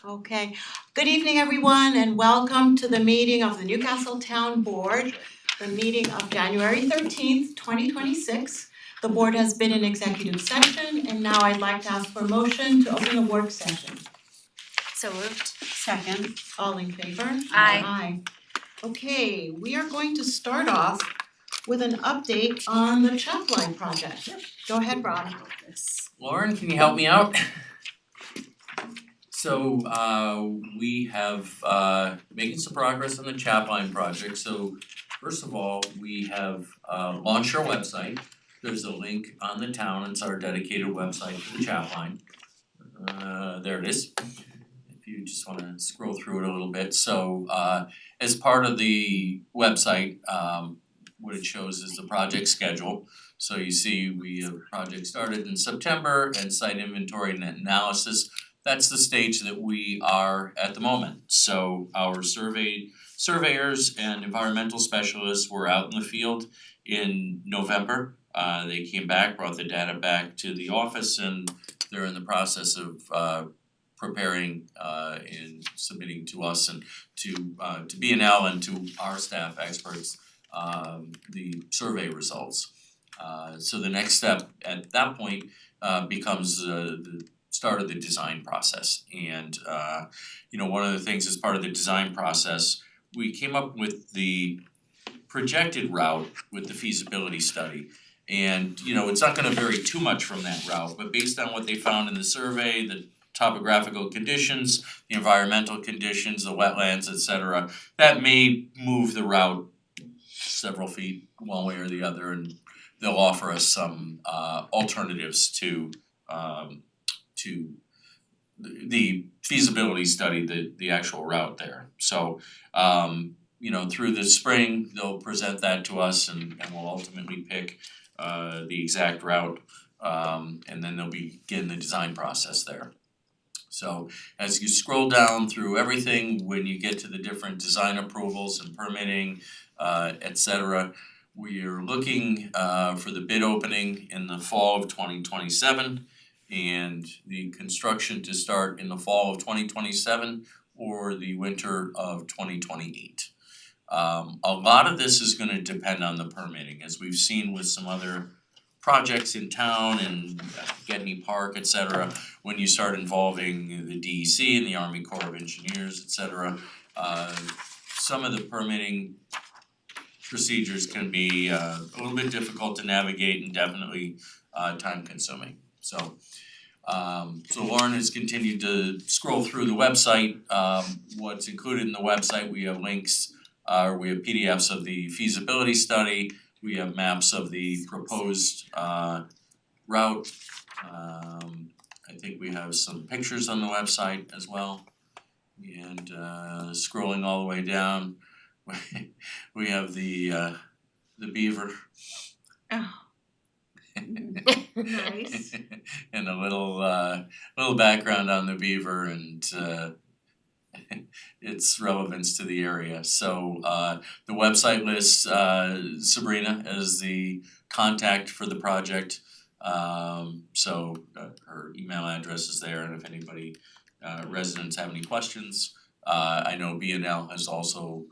Okay, good evening everyone and welcome to the meeting of the Newcastle Town Board, the meeting of January 13th, 2026. The board has been in executive session and now I'd like to ask for a motion to open the work session. So moved. Second. All in favor? Aye. Aye. Okay, we are going to start off with an update on the Chapline project. Go ahead, Rob. Lauren, can you help me out? So we have making some progress on the Chapline project. So first of all, we have launched our website. There's a link on the town, it's our dedicated website for the Chapline. There it is. If you just wanna scroll through it a little bit. So as part of the website, what it shows is the project schedule. So you see we have a project started in September and site inventory and analysis. That's the stage that we are at the moment. So our surveyors and environmental specialists were out in the field in November. They came back, brought the data back to the office, and they're in the process of preparing and submitting to us and to B&L and to our staff experts the survey results. So the next step at that point becomes the start of the design process. And one of the things as part of the design process, we came up with the projected route with the feasibility study. And it's not gonna vary too much from that route, but based on what they found in the survey, the topographical conditions, the environmental conditions, the wetlands, etc., that may move the route several feet one way or the other, and they'll offer us some alternatives to the feasibility study, the actual route there. So through the spring, they'll present that to us and we'll ultimately pick the exact route, and then they'll begin the design process there. So as you scroll down through everything, when you get to the different design approvals and permitting, etc., we are looking for the bid opening in the fall of 2027 and the construction to start in the fall of 2027 or the winter of 2028. A lot of this is gonna depend on the permitting, as we've seen with some other projects in town and Getney Park, etc. When you start involving the DEC and the Army Corps of Engineers, etc., some of the permitting procedures can be a little bit difficult to navigate and definitely time consuming. So Lauren has continued to scroll through the website. What's included in the website, we have links, we have PDFs of the feasibility study, we have maps of the proposed route. I think we have some pictures on the website as well. And scrolling all the way down, we have the beaver. Oh. Nice. And a little background on the beaver and its relevance to the area. So the website lists Sabrina as the contact for the project. So her email address is there, and if anybody residents have any questions, I know B&L has also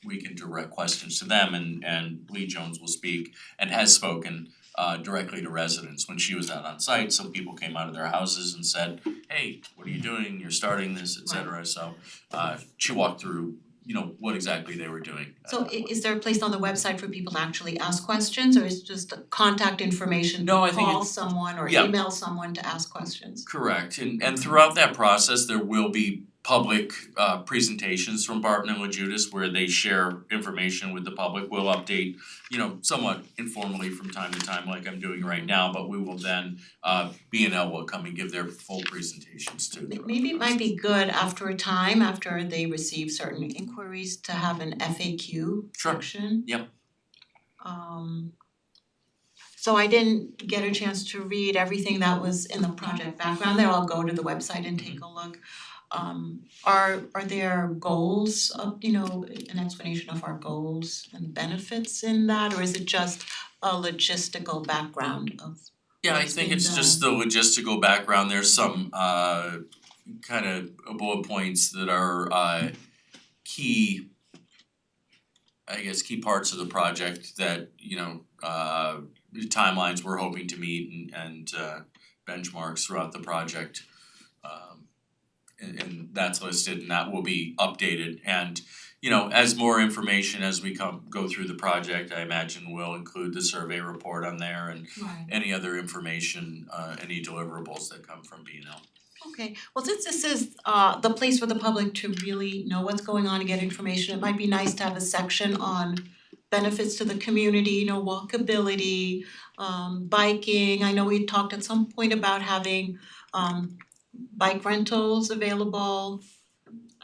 we can direct questions to them, and Lee Jones will speak and has spoken directly to residents when she was out on site. Some people came out of their houses and said, hey, what are you doing? You're starting this, etc. So she walked through what exactly they were doing. So is there a place on the website for people to actually ask questions, or is it just contact information? No, I think call someone or email someone to ask questions? Correct, and throughout that process, there will be public presentations from Barton and Lejudas where they share information with the public. We'll update, somewhat informally from time to time like I'm doing right now, but we will then B&L will come and give their full presentations too. Maybe it might be good after a time, after they receive certain inquiries, to have an FAQ section. Yep. So I didn't get a chance to read everything that was in the project background there. I'll go to the website and take a look. Are there goals of, an explanation of our goals and benefits in that, or is it just a logistical background of Yeah, I what's think being it's just the logistical background, there's some kind of bullet points that are key, I guess, key parts of the project that, timelines we're hoping to meet and benchmarks throughout the project. And that's listed and that will be updated and, as more information as we go through the project, I imagine we'll include the survey report on there and Right. any other information, any deliverables that come from B&L. Okay, well, since this is the place for the public to really know what's going on and get information, it might be nice to have a section on benefits to the community, walkability, biking. I know we talked at some point about having bike rentals available.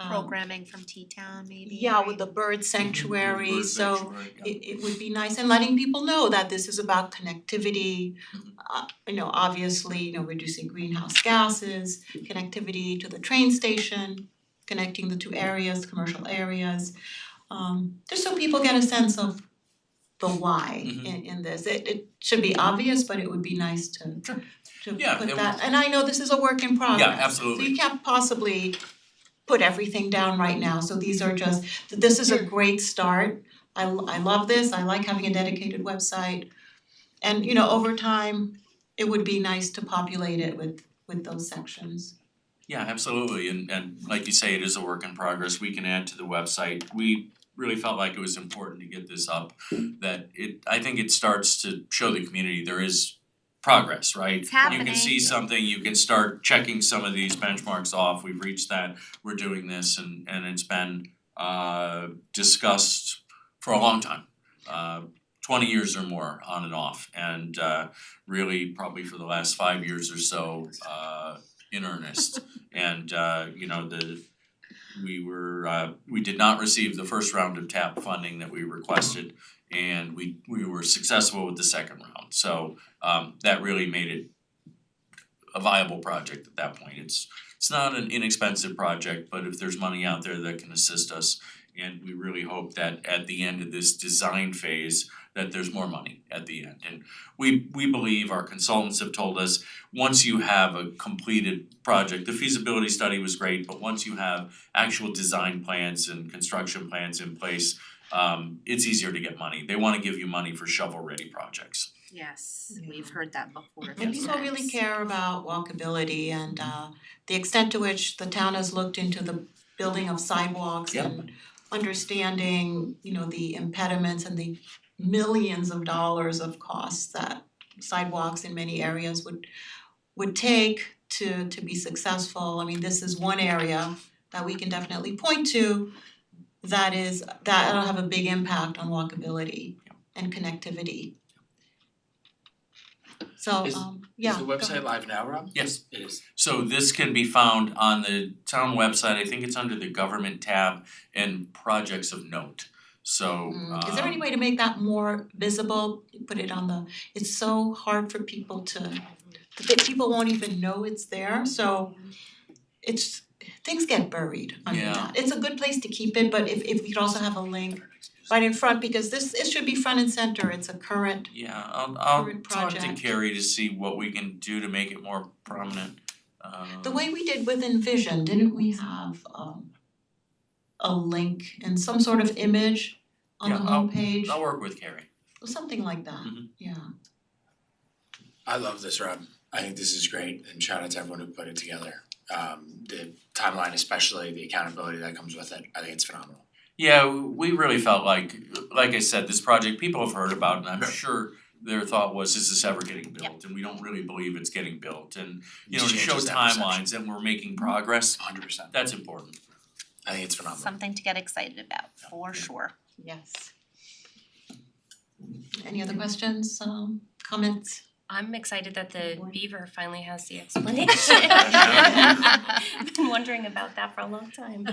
Programming from T-Town maybe, Yeah, right? with the bird sanctuary, Bird so sanctuary, yeah. it would be nice and letting people know that this is about connectivity. Obviously, reducing greenhouse gases, connectivity to the train station, connecting the two areas, commercial areas. Just so people get a sense of the why in this. It should be obvious, but it would be nice to Yeah, put and- that, and I know this is a work in progress. absolutely. So you can't possibly put everything down right now, so these are just, this is a great start. I love this, I like having a dedicated website. And over time, it would be nice to populate it with those sections. Yeah, absolutely, and like you say, it is a work in progress, we can add to the website, we really felt like it was important to get this up, that I think it starts to show the community there is progress, right? It's You happening. can see something, you can start checking some of these benchmarks off, we've reached that, we're doing this and it's been discussed for a long time. 20 years or more on and off, and really probably for the last 5 years or so in earnest. And we did not receive the first round of TAP funding that we requested, and we were successful with the second round. So that really made it a viable project at that point. It's not an inexpensive project, but if there's money out there that can assist us, and we really hope that at the end of this design phase that there's more money at the end. And we believe, our consultants have told us, once you have a completed project, the feasibility study was great, but once you have actual design plans and construction plans in place, it's easier to get money. They wanna give you money for shovel-ready projects. Yes, we've heard that before. And people really care about walkability and the extent to which the town has looked into the building of sidewalks Yep. and understanding, the impediments and the millions of dollars of costs that sidewalks in many areas would take to be successful. I mean, this is one area that we can definitely point to that'll have a big impact on walkability and connectivity. So yeah. Is the go website ahead. live now, Rob? Yes. It is. So this can be found on the town website, I think it's under the government tab and projects of note. So Is there any way to make that more visible? Put it on the, it's so hard for people that people won't even know it's there, so it's, things get buried under Yeah. that. It's a good place to keep it, but if we could also have a link right in front, because it should be front and center, it's a current, yeah, I'll current talk to project. Carrie to see what we can do to make it more prominent. the way we did with Envision, didn't we have a link and some sort of image on the Yeah, I'll- homepage? I'll work with Carrie. Something like that, Mhm. yeah. I love this, Rob. I think this is great, and shout out to everyone who put it together. The timeline, especially the accountability that comes with it, I think it's phenomenal. Yeah, we really felt like I said, this project people have heard about, and I'm sure their thought was, is this ever getting built? And we don't really believe it's getting built, and to show Changes that perception. timelines and we're making progress, 100%. that's important. I think it's phenomenal. Something to get excited about, for sure. Yes. Any other questions, comments? I'm excited that the beaver finally has the explanation. I've been wondering about that for a long time.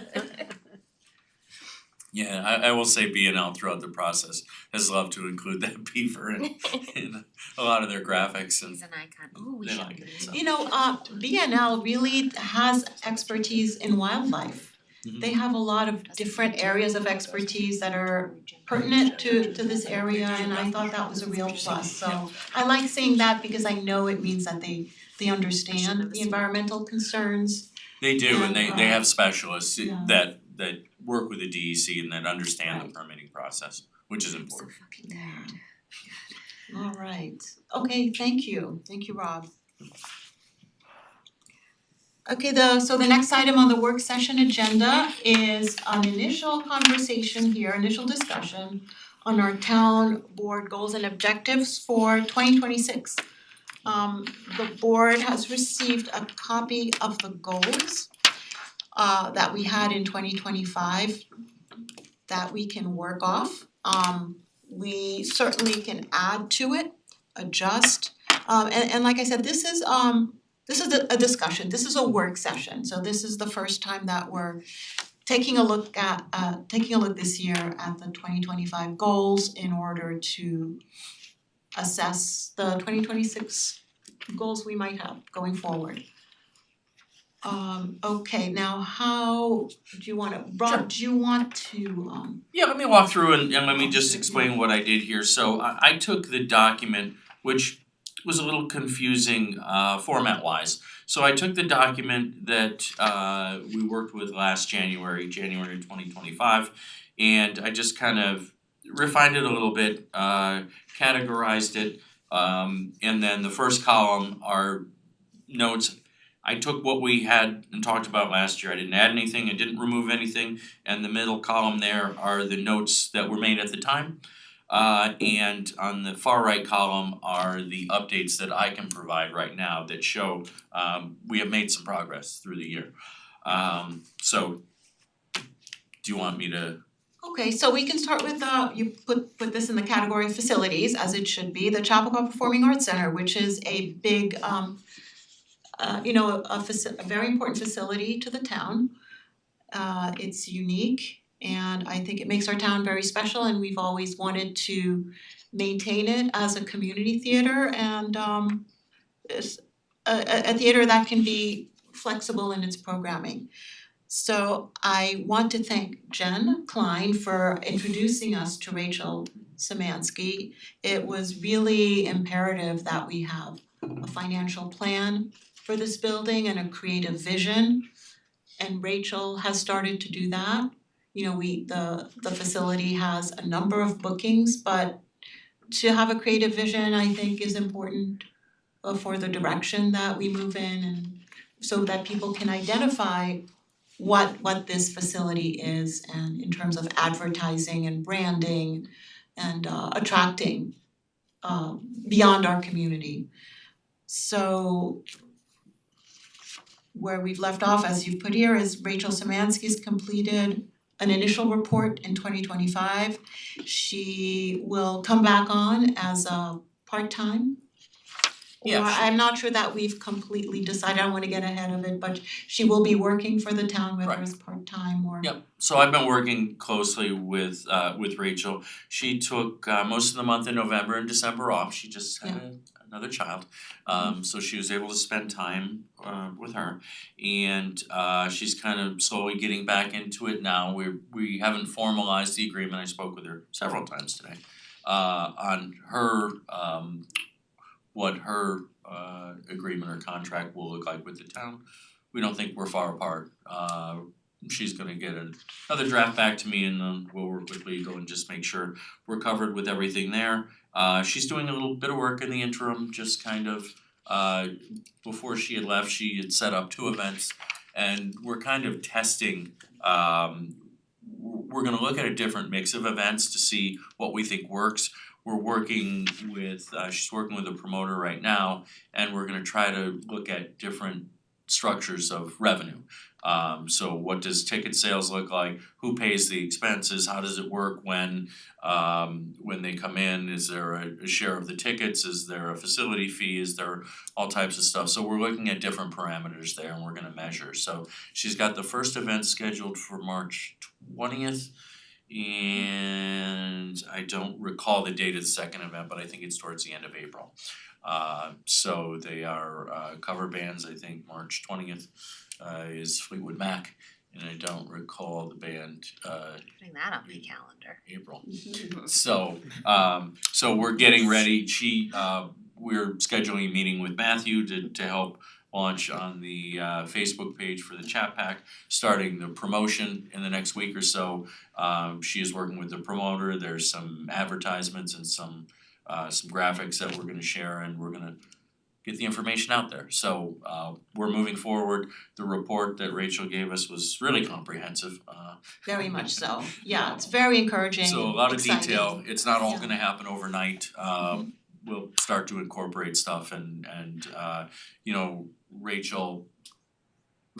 Yeah, I will say B&L throughout the process has loved to include that beaver in a lot of their graphics and He's an icon. Ooh, we they should. like it, so. BNL really has expertise in wildlife. They have a lot of different areas of expertise that are pertinent to this area, and I thought that was a real plus. So I like seeing that because I know it means that they understand the environmental concerns. They do, and they And, have specialists yeah. that work with the DEC and that understand the permitting process, which is important. All right, okay, thank you, Rob. Okay, so the next item on the work session agenda is an initial conversation here, initial discussion on our town board goals and objectives for 2026. The board has received a copy of the goals that we had in 2025 that we can work off. We certainly can add to it, adjust. And like I said, this is a discussion, this is a work session, so this is the first time that we're taking a look this year at the 2025 goals in order to assess the 2026 goals we might have going forward. Okay, now how do you wanna, Rob, do you want to Yeah, let me walk through and let me just explain what I did here. So I took the document, which was a little confusing format wise. So I took the document that we worked with last January 2025, and I just kind of refined it a little bit, categorized it, and then the first column are notes. I took what we had and talked about last year. I didn't add anything, I didn't remove anything, and the middle column there are the notes that were made at the time. And on the far right column are the updates that I can provide right now that show we have made some progress through the year. So do you want me to? Okay, so we can start with you put this in the category of facilities, as it should be, the Chappaqua Performing Arts Center, which is a big a very important facility to the town. It's unique, and I think it makes our town very special, and we've always wanted to maintain it as a community theater and it's a theater that can be flexible in its programming. So I want to thank Jen Klein for introducing us to Rachel Szymanski. It was really imperative that we have a financial plan for this building and a creative vision, and Rachel has started to do that. You know, the facility has a number of bookings, but to have a creative vision, I think, is important for the direction that we move in, and so that people can identify what this facility is, and in terms of advertising and branding and attracting beyond our community. So where we've left off, as you've put here, is Rachel Szymanski's completed an initial report in 2025. She will come back on as a part-time. Yeah, Or I'm not sure that we've completely decided, I don't wanna get ahead of it, but she will be working for the town, whether Right. it's part-time or. Yep, so I've been working closely with Rachel. She took most of the month in November and December off. She just had another child. So she was able to spend time with her, and she's kind of slowly getting back into it now. We haven't formalized the agreement. I spoke with her several times today on her what her agreement or contract will look like with the town. We don't think we're far apart. She's gonna get another draft back to me, and then we'll work with legal and just make sure we're covered with everything there. She's doing a little bit of work in the interim, just kind of before she had left, she had set up 2 events, and we're kind of testing we're gonna look at a different mix of events to see what we think works. We're working with she's working with a promoter right now, and we're gonna try to look at different structures of revenue. So what does ticket sales look like? Who pays the expenses? How does it work when they come in? Is there a share of the tickets? Is there a facility fee? Is there all types of stuff? So we're looking at different parameters there, and we're gonna measure. So she's got the first event scheduled for March 20th. And I don't recall the date of the second event, but I think it's towards the end of April. So they are cover bands. I think March 20th is Fleetwood Mac, and I don't recall the band Putting that on the calendar. April. So we're getting ready. We're scheduling a meeting with Matthew to help launch on the Facebook page for the Chat Pack, starting the promotion in the next week or so. She is working with the promoter. There's some advertisements and some graphics that we're gonna share, and we're gonna get the information out there. So we're moving forward. The report that Rachel gave us was really comprehensive. Very much so. Yeah, it's very encouraging, So a lot of exciting. detail. It's not all Yeah. gonna happen overnight. We'll start to incorporate stuff and you know, Rachel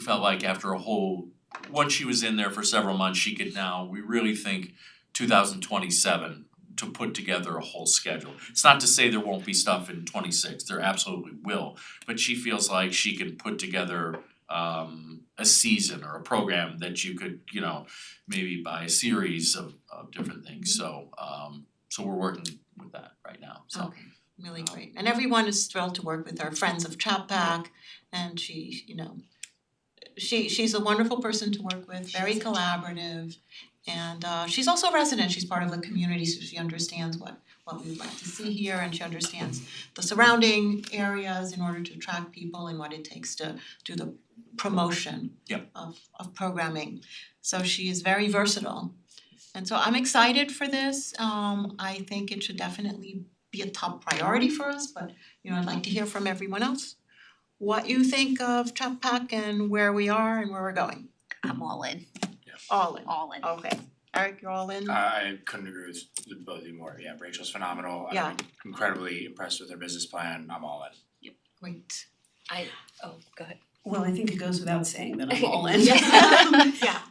felt like after once she was in there for several months, she could now, we really think 2027 to put together a whole schedule. It's not to say there won't be stuff in 26, there absolutely will, but she feels like she can put together a season or a program that you could, you know, maybe buy a series of different things. So we're working with that right now, so. Okay, really great. And everyone is thrilled to work with our friends of Chapac, and she, you know, she's a wonderful person to work with, very collaborative. And she's also a resident, she's part of the community, so she understands what we would like to see here, and she understands the surrounding areas in order to attract people and what it takes to do the promotion Yep. of programming. So she is very versatile. And so I'm excited for this. I think it should definitely be a top priority for us, but you know, I'd like to hear from everyone else what you think of Chapac and where we are and where we're going. I'm all in, All in. all in. Okay. Eric, you're all in? I couldn't agree with both of you more. Yeah, Rachel's phenomenal. Yeah. I'm incredibly impressed with her business plan. I'm all in. Great. Go ahead. Well, I think it goes without saying that I'm all in. Yeah.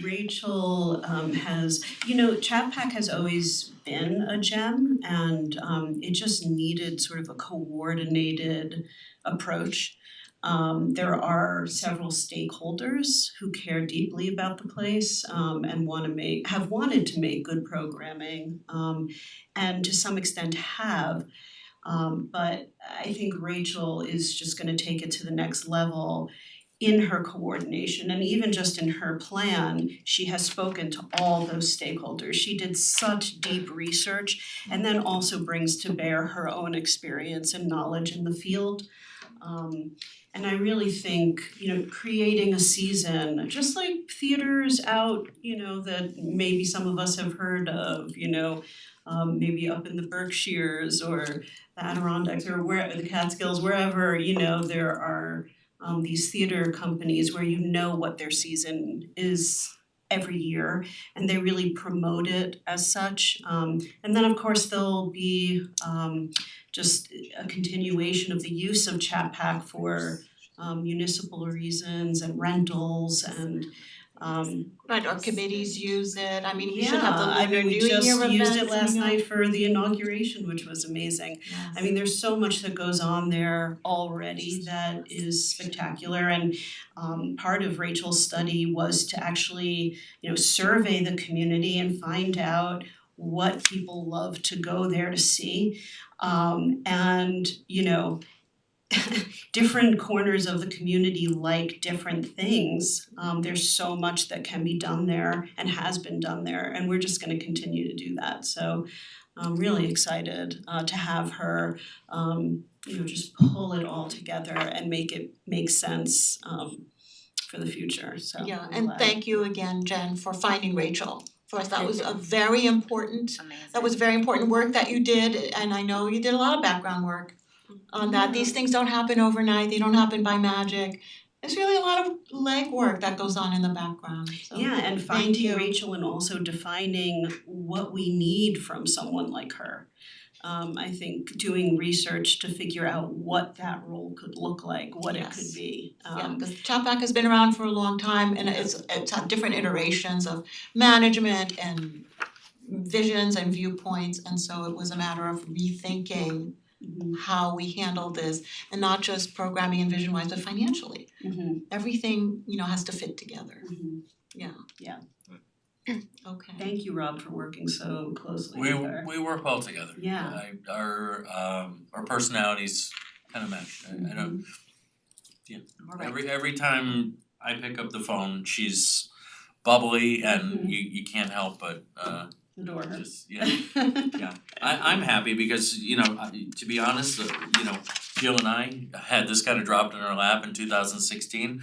Rachel has, you know, Chapac has always been a gem, and it just needed sort of a coordinated approach. There are several stakeholders who care deeply about the place and have wanted to make good programming, and to some extent have. But I think Rachel is just gonna take it to the next level in her coordination, and even just in her plan, she has spoken to all those stakeholders. She did such deep research, and then also brings to bear her own experience and knowledge in the field. And I really think, you know, creating a season, just like theaters out, you know, that maybe some of us have heard of, you know, maybe up in the Berkshires or the Adirondacks or the Catskills, wherever, you know, there are these theater companies where you know what their season is every year, and they really promote it as such. And then of course there'll be just a continuation of the use of Chapac for municipal reasons and rentals and Right, our committees use it. I mean, we should have the I Lunar mean, we New Year just events. used it last coming up. night for the inauguration, which was amazing. Yes. I mean, there's so much that goes on there already that is spectacular, and part of Rachel's study was to actually, you know, survey the community and find out what people love to go there to see. And, you know, different corners of the community like different things. There's so much that can be done there and has been done there, and we're just gonna continue to do that. So I'm really excited to have her, you know, just pull it all together and make it make sense for the future, so. Yeah, I'm and glad. thank you again, Jen, for finding Rachel. For us, that was a very important, Amazing. that was very important work that you did, and I know you did a lot of background work on that. These things don't happen overnight, they don't happen by magic. There's really a lot of legwork that goes on in the background, so. Yeah, and thank finding you. Rachel and also defining what we need from someone like her. I think doing research to figure out what that role could look like, what it could Yes. be. Yeah, because Chapac has been around for a long time, and it's had different iterations of management and visions and viewpoints, and so it was a matter of rethinking how we handle this, and not just programming and vision wise, but financially. Mhm, Everything, you know, has to fit together. mhm. Okay. Thank you, Rob, for working so closely We with her. we work well together. Yeah. Our personalities kind of match. I don't, All right. every time I pick up the phone, she's bubbly and you can't help but Adore her. just, yeah. Yeah, I'm happy because, to be honest, Jill and I had this kind of dropped in our lap in 2016.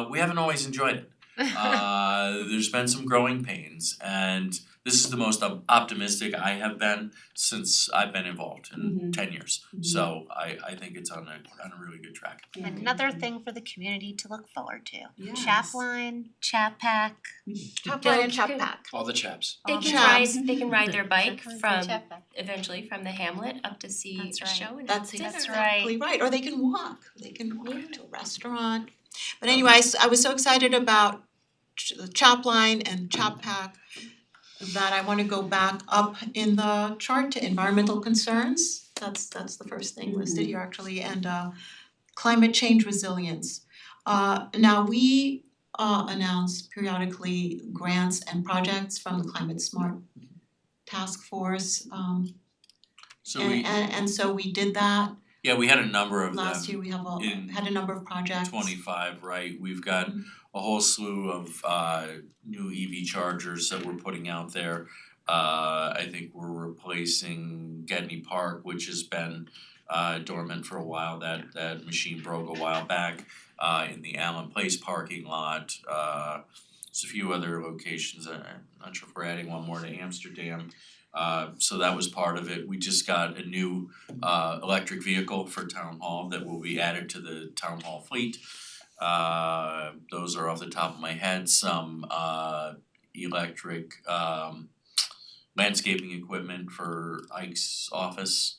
We haven't always enjoyed it. There's been some growing pains, and this is the most optimistic I have been since I've been involved in 10 years. So I think it's on a really good track. And another thing for the community to look forward to. Yes. Chapline, Chap Pack. Chapline and Chap Pack. All the chaps. They All can chaps. ride, they can ride their bike from, Chap Pack. eventually from the hamlet up to see That's a right. show and That's dinner. exactly right, or they can walk to a restaurant. But anyways, I was so excited about the Chapline and Chap Pack that I wanna go back up in the chart to environmental concerns. That's the first thing listed here actually, and climate change resilience. Now we announce periodically grants and projects from the Climate Smart Task Force, So we, and so we did that yeah, we had a number of them. last year. We have in had a number of projects. 25, right? We've got a whole slew of new EV chargers that we're putting out there. I think we're replacing Gedney Park, which has been dormant for a while. That machine broke a while back in the Allen Place parking lot. There's a few other locations. I'm not sure if we're adding one more to Amsterdam. So that was part of it. We just got a new electric vehicle for Town Hall that will be added to the Town Hall fleet. Those are off the top of my head. Some electric landscaping equipment for Ike's office.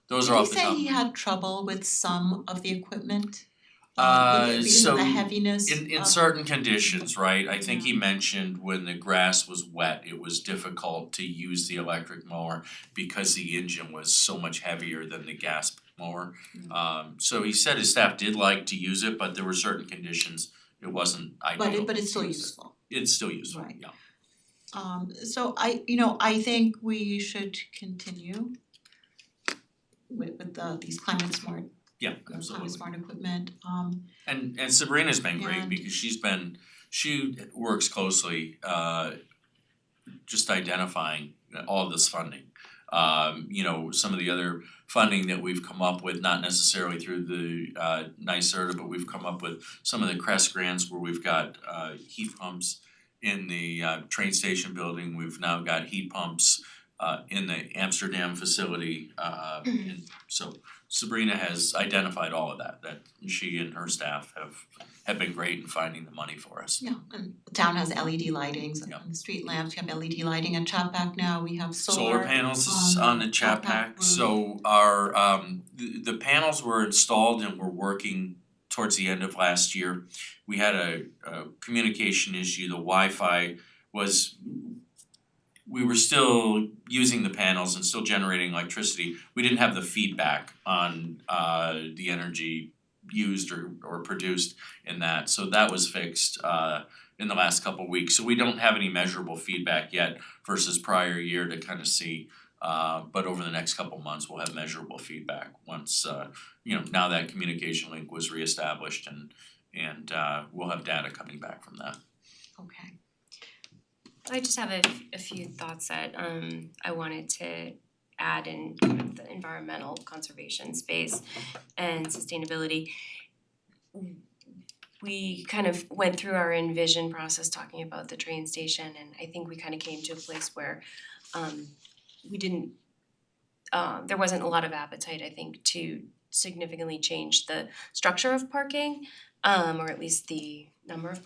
Those are off the top. Did he say he had trouble with some of the equipment? Because So of the heaviness in of- certain conditions, right? I think he mentioned when the grass was wet, it was difficult to use the electric mower because the engine was so much heavier than the gas mower. So he said his staff did like to use it, but there were certain conditions it wasn't ideal. but it's still to use it. useful. It's still useful, Right. yeah. So I think we should continue with these climate smart, Yeah, climate absolutely. smart equipment. And Sabrina's been great And- because she works closely just identifying all of this funding. Some of the other funding that we've come up with, not necessarily through the NYSERDA, but we've come up with some of the CREST grants where we've got heat pumps in the train station building. We've now got heat pumps in the Amsterdam facility. And so Sabrina has identified all of that she and her staff have been great in finding the money for us. Yeah, and the town has LED lightings Yeah. and the street lamps. We have LED lighting at Chapac now. We have Solar panels is on the Chapac Chapac, roof. so our the panels were installed and were working towards the end of last year. We had a communication issue, the Wi-Fi was, we were still using the panels and still generating electricity. We didn't have the feedback on the energy used or produced in that, so that was fixed in the last couple of weeks. So we don't have any measurable feedback yet versus prior year to kind of see, but over the next couple of months we'll have measurable feedback once now that communication link was reestablished and we'll have data coming back from that. Okay. I just have a few thoughts that I wanted to add in kind of the environmental conservation space and sustainability. We kind of went through our envision process talking about the train station, and I think we kind of came to a place where we didn't there wasn't a lot of appetite, I think, to significantly change the structure of parking, or at least the number of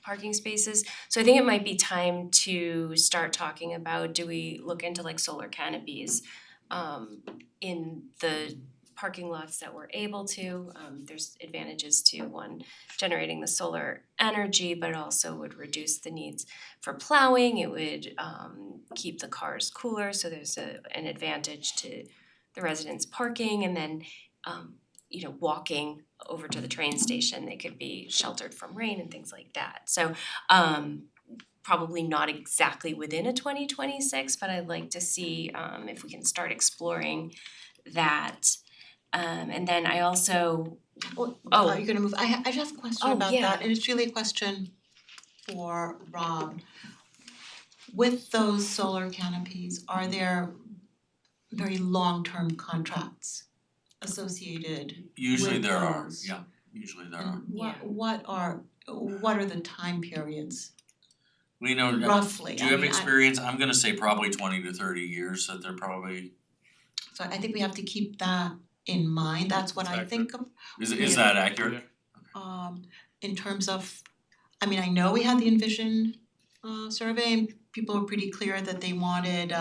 parking spaces. So I think it might be time to start talking about, do we look into like solar canopies in the parking lots that we're able to. There's advantages to one, generating the solar energy, but it also would reduce the needs for plowing. It would keep the cars cooler, so there's an advantage to the residents parking, and then walking over to the train station, they could be sheltered from rain and things like that. So probably not exactly within a 2026, but I'd like to see if we can start exploring that. And then I also Well, Oh. are you gonna move? I just have a question Oh, about yeah. that, and it's really a question for Rob. With those solar canopies, are there very long-term contracts associated Usually with there are, those? yeah, usually there are. And what are the time periods We know, roughly? do you have experience? I'm gonna say probably 20 to 30 years that they're probably, So I think we have to keep that in mind, that's what I That's think of. is that accurate? In terms of, I mean, I know we had the Envision survey and people were pretty clear that they wanted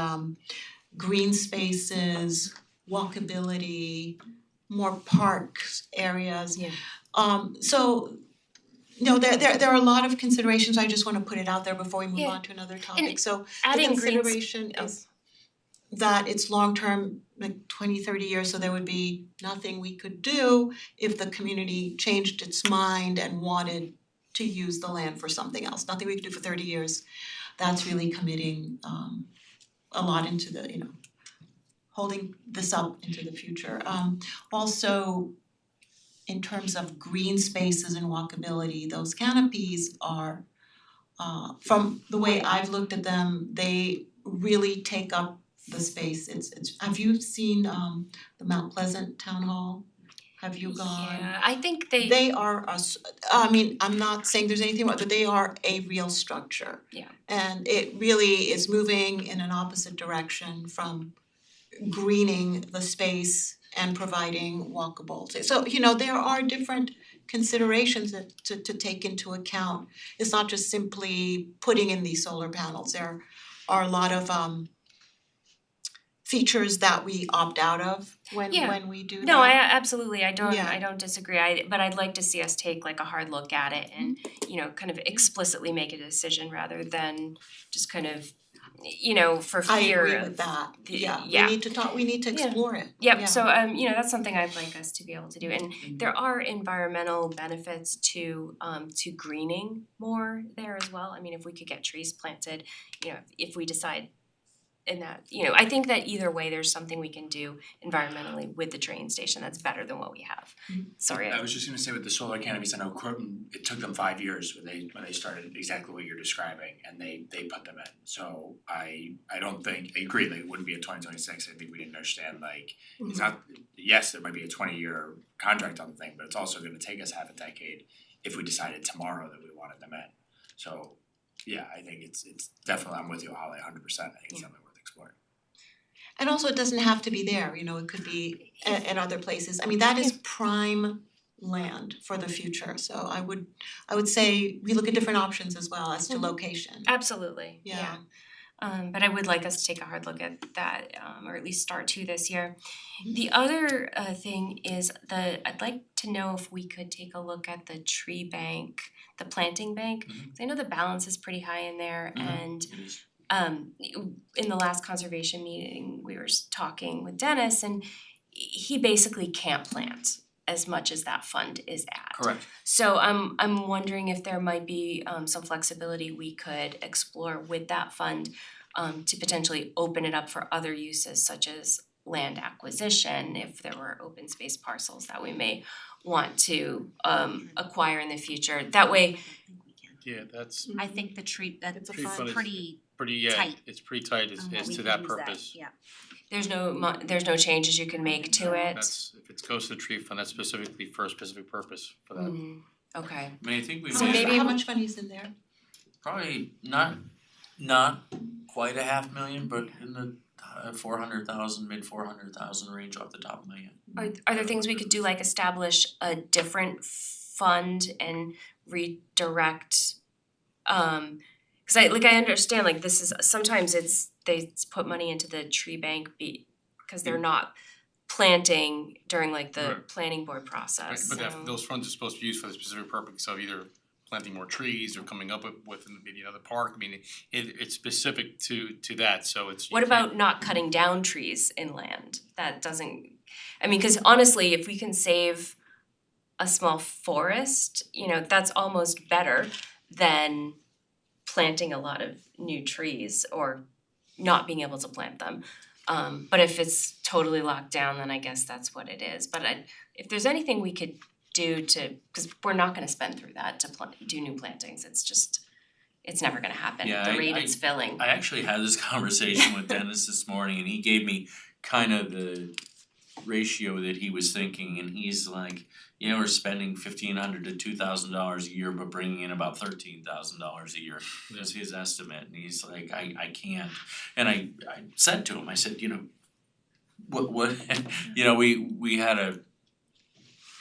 green spaces, walkability, more parks areas. Yeah. So no, there are a lot of considerations, I just wanna put it out there before we move Yeah. on to another topic, so the Adding green consideration is that it's long-term, like 20-30 years, so there would be nothing we could do if the community changed its mind and wanted to use the land for something else, nothing we could do for 30 years. That's really committing a lot into the, holding this up into the future. Also, in terms of green spaces and walkability, those canopies are from the way I've looked at them, they really take up the space. It's have you seen the Mount Pleasant Town Hall? Have you gone? Yeah, I think they, They are I mean, I'm not saying there's anything wrong, but they are a real structure. Yeah. And it really is moving in an opposite direction from greening the space and providing walkable. So, there are different considerations that to take into account. It's not just simply putting in these solar panels. There are a lot of features that we opt out of Yeah. when we do that. no, I absolutely, I Yeah. don't disagree, but I'd like to see us take like a hard look at it and, kind of explicitly make a decision rather than just kind of, for I fear agree of with that, the- yeah, yeah. we need to Yeah. explore it, Yep, yeah. so that's something I'd like us to be able to do, and there are environmental benefits to greening more there as well. I mean, if we could get trees planted, if we decide in that, I think that either way, there's something we can do environmentally with the train station that's better than what we have. Sorry, I was just gonna say with the solar canopies, I know Croton, it took them 5 years when they started exactly what you're describing and they put them in. So I don't think, I agree, like it wouldn't be a 2026, I think we didn't understand like, it's not, yes, there might be a 20-year contract on the thing, but it's also gonna take us half a decade if we decided tomorrow that we wanted them in. So yeah, I think it's definitely, I'm with you, Holly, 100%, I think it's something worth exploring. And also it doesn't have to be there, it could be in other places. I mean, that is prime land for the future. So I would say we look at different options as well as to location. absolutely, Yeah. yeah. But I would like us to take a hard look at that, or at least start to this year. The other thing is I'd like to know if we could take a look at the tree bank, the planting bank. 'Cause I know the balance is pretty high in there, and It is. in the last conservation meeting, we were talking with Dennis, and he basically can't plant as much as that fund is at. Correct. So I'm wondering if there might be some flexibility we could explore with that fund to potentially open it up for other uses such as land acquisition, if there were open space parcels that we may want to acquire in the future. That way, Yeah, that's I think the tree, It's a that's Tree fund is pretty pretty, tight. it's pretty tight as on what we to can that use purpose. yeah. there's no changes you can make to it. That's, if it goes to the tree fund, that's specifically for a specific purpose for that. Okay. I mean, I think we So made maybe- how much money is in there? probably not quite a $500,000, but in the 400,000, mid 400,000 range off the top of my head. Are there things we could do, like establish a different fund and redirect, cause I understand, like this is, sometimes they put money into the tree bank cause they're not planting during like the Right. planning board process, But so. those funds are supposed to be used for the specific purpose of either planting more trees or coming up with maybe another park. I mean, it's specific to that, so it's. What about not cutting down trees in land? That doesn't, I mean, cause honestly, if we can save a small forest, that's almost better than planting a lot of new trees or not being able to plant them. But if it's totally locked down, then I guess that's what it is. But if there's anything we could do to, cause we're not gonna spend through that to do new plantings, it's never gonna happen, Yeah, the I- rate it's filling. I actually had this conversation with Dennis this morning and he gave me kind of the ratio that he was thinking and he's like, we're spending $1,500 to $2,000 a year but bringing in about $13,000 a year. That's his estimate and he's like, I can't. And I said to him, I said, what we had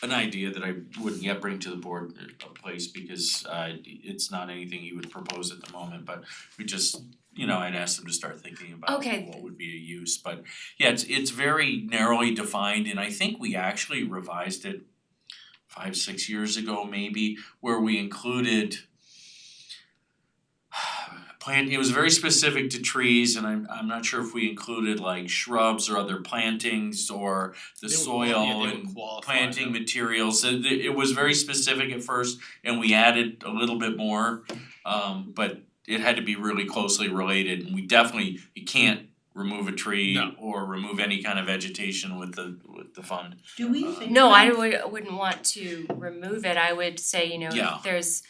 an idea that I wouldn't yet bring to the board a place because it's not anything he would propose at the moment, but we just I'd asked him to start thinking about Okay. what would be a use, but yeah, it's very narrowly defined and I think we actually revised it 5-6 years ago maybe, where we included it was very specific to trees and I'm not sure if we included like shrubs or other plantings or the They would- soil yeah, they would and qualify planting them. materials. It was very specific at first and we added a little bit more. But it had to be really closely related and you can't remove a tree No. or remove any kind of vegetation with the fund. Do we think No, I that- wouldn't want to remove it, I would say, Yeah. if there's,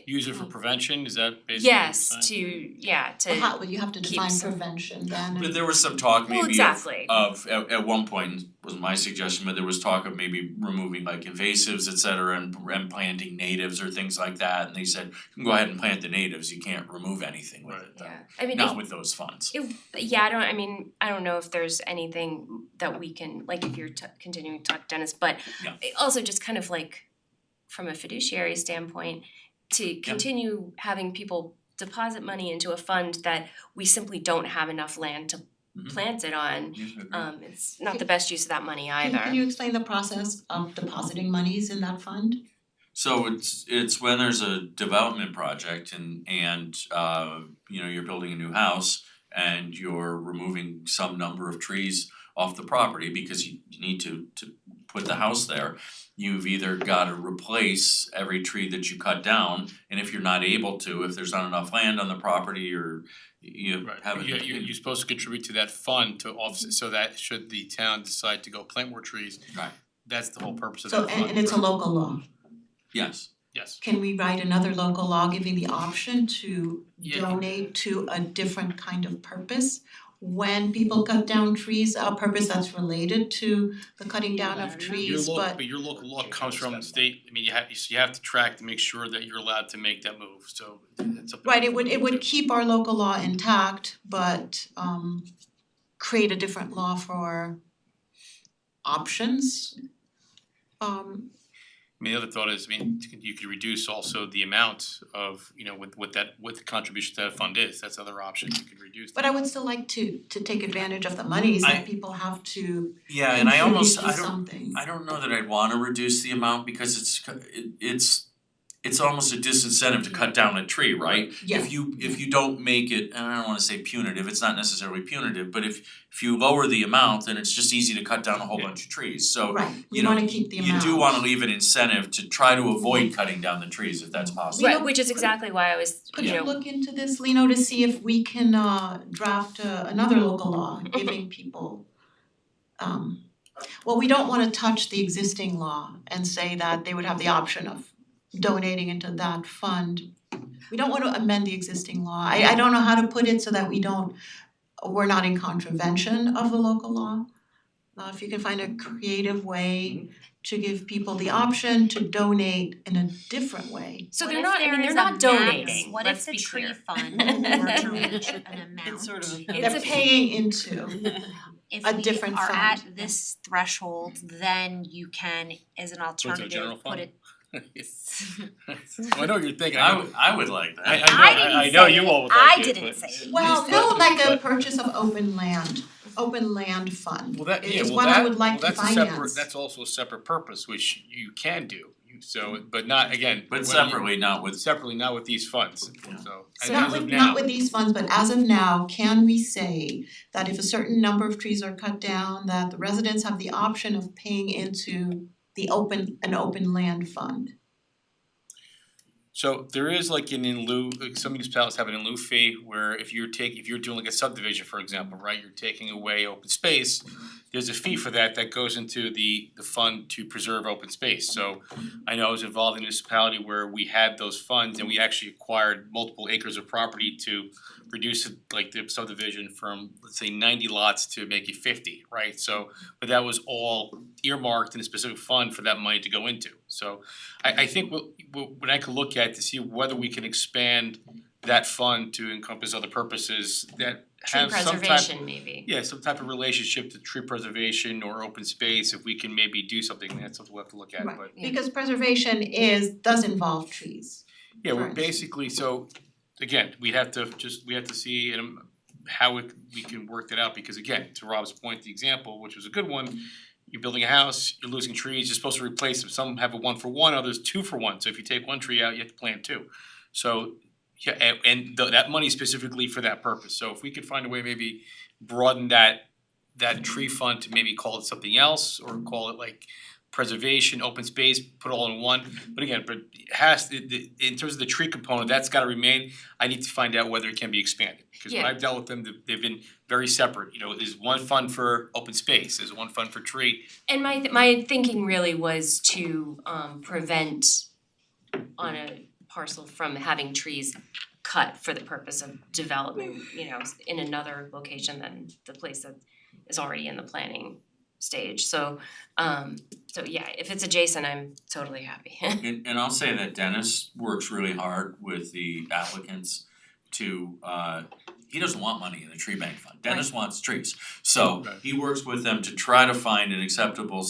Use it for prevention, is that basically what yes, you're saying? to How, well, you have to keep define some- prevention then. But there was some talk Well, maybe exactly. of at one point, was my suggestion, but there was talk of maybe removing like invasives, et cetera, and planting natives or things like that, and they said, you can go ahead and plant the natives, you can't remove anything with it though. Yeah, I mean, Not with those funds. I don't know if there's anything that we can, like if you're continuing to talk Dennis, but Yeah. also just kind of like from a fiduciary standpoint, to continue having people deposit money into a fund that we simply don't have enough land to Mhm. plant it on, Yeah, I agree. it's not the best use of that money Can either. you explain the process of depositing monies in that fund? So it's when there's a development project and you're building a new house and you're removing some number of trees off the property because you need to put the house there. You've either gotta replace every tree that you cut down, and if you're not able to, if there's not enough land on the property or you Right, haven't. you're supposed to contribute to that fund to offset, so that should the town decide to go plant more trees, Right, that's the whole purpose of So, that fund. and it's a local law. yes. Yes, Can we write another local law giving the option to Yeah. donate to a different kind of purpose? When people cut down trees, a purpose that's related to the cutting down of trees, but your local law comes from the state, I mean, you have to track to make sure that you're allowed to make that move, so it's up. right, it would keep our local law intact, but create a different law for options. I mean, the other thought is, I mean, you could reduce also the amount of, with the contribution to that fund is, that's another option, you could reduce. But I would still like to take advantage of the monies I- that people have to Yeah, and I almost, contribute to something. I don't know that I'd wanna reduce the amount because it's almost a disincentive to cut down a tree, right? Yeah. If you don't make it, and I don't wanna say punitive, it's not necessarily punitive, but if you lower the amount, then it's just easy to cut down a whole bunch of trees, so Right, we you know, wanna keep the you amount. do wanna leave an incentive to try to avoid cutting down the trees if that's possible. Right, which is exactly why I was, Could you look into this, Lino, to see if we can draft another local law giving people well, we don't wanna touch the existing law and say that they would have the option of donating into that fund. We don't wanna amend the existing law. I don't know how to put it so that we're not in contravention of the local law. If you can find a creative way to give people the option to donate in a different way. so What they're if not, I there mean, they're is a not max? donating, What let's if the be tree clear. fund were to reach an amount? It's sort of It's They're a- paying into, If a we different are at fund. this threshold, then you can, as an alternative, general put fund? it. I know what you're thinking, I would like that. I I know didn't you say all would it. like I it, didn't but- say it. well, no, like a purchase of open land fund Well, that, yeah, is well, what I that, would like well, to that's a separate, finance. that's also a separate purpose, which you can do, but not, again. But when you- separately, not with, Separately, not with these funds, Yeah. so, So and Not as of with now, not with these funds, but as of now, can we say that if a certain number of trees are cut down, that the residents have the option of paying into an open land fund? So there is like an in lieu, like some municipalities have an in lieu fee where if you're doing like a subdivision, for example, right, you're taking away open space, there's a fee for that goes into the fund to preserve open space. So I know I was involved in a municipality where we had those funds and we actually acquired multiple acres of property to reduce it, like the subdivision from, let's say 90 lots to make it 50, right? So, but that was all earmarked in a specific fund for that money to go into. So I think what I could look at to see whether we can expand that fund to encompass other purposes that Tree have some type, preservation maybe. yeah, some type of relationship to tree preservation or open space, if we can maybe do something, that's something we'll have to look at, Right. but Yeah. Because preservation does involve trees. yeah, For we're instance. basically, so again, we have to see how we can work that out, because again, to Rob's point, the example, which was a good one, you're building a house, you're losing trees, you're supposed to replace them, some have a 1-for-1, others 2-for-1, so if you take one tree out, you have to plant two. So yeah, and that money specifically for that purpose, so if we could find a way, maybe broaden that tree fund to maybe call it something else, or call it like preservation, open space, put it all in one. But again, it has, in terms of the tree component, that's gotta remain. I need to find out whether it can be expanded, because when Yeah. I've dealt with them, they've been very separate, you know, there's one fund for open space, there's one fund for tree. And my thinking really was to prevent on a parcel from having trees cut for the purpose of development, you know, in another location than the place that is already in the planning stage. So yeah, if it's adjacent, I'm totally happy. And I'll say that Dennis works really hard with the applicants to he doesn't want money in the tree bank fund. Dennis wants trees. So Right. he works with them to try to find an acceptable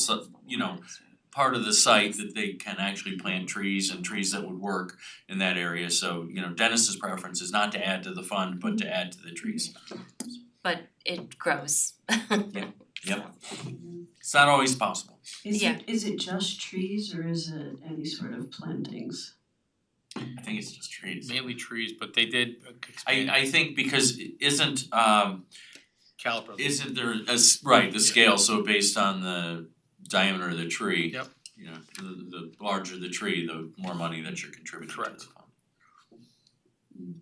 part of the site that they can actually plant trees and trees that would work in that area. So, Dennis's preference is not to add to the fund, but to add to the trees. But it grows. Yep. It's not always possible. Is it just trees or is it any sort of plantings? I think it's just trees. Mainly trees, but they did expand I think because isn't caliper. there right, the scale, so based on the diameter of the tree. Yep. The larger the tree, the more money that you're contributing to the Correct. fund.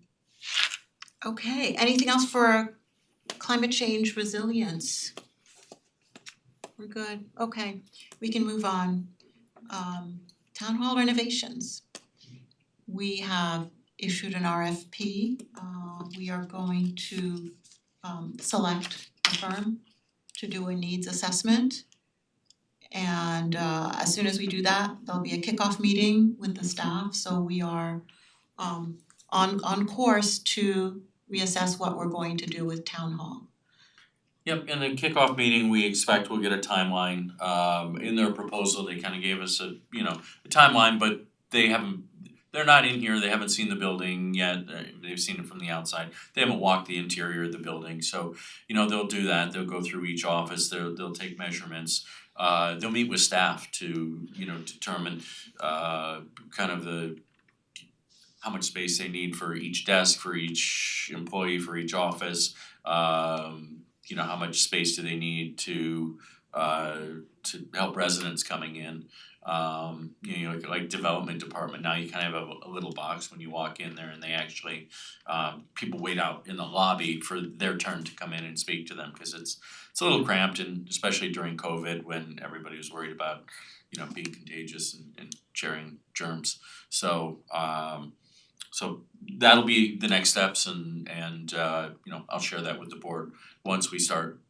Okay, anything else for climate change resilience? We're good, okay, we can move on. Town hall renovations. We have issued an RFP, we are going to select a firm to do a needs assessment. And as soon as we do that, there'll be a kickoff meeting with the staff, so we are on course to reassess what we're going to do with town hall. Yep, in the kickoff meeting, we expect we'll get a timeline. In their proposal, they kind of gave us a timeline, but they're not in here, they haven't seen the building yet, they've seen it from the outside. They haven't walked the interior of the building, so they'll do that, they'll go through each office, they'll take measurements. They'll meet with staff to, determine kind of how much space they need for each desk, for each employee, for each office. How much space do they need to help residents coming in. Like development department, now you kind of have a little box when you walk in there, and they actually, people wait out in the lobby for their turn to come in and speak to them, cause it's a little cramped, and especially during COVID when everybody was worried about, being contagious and sharing germs. So that'll be the next steps, and I'll share that with the board once we start.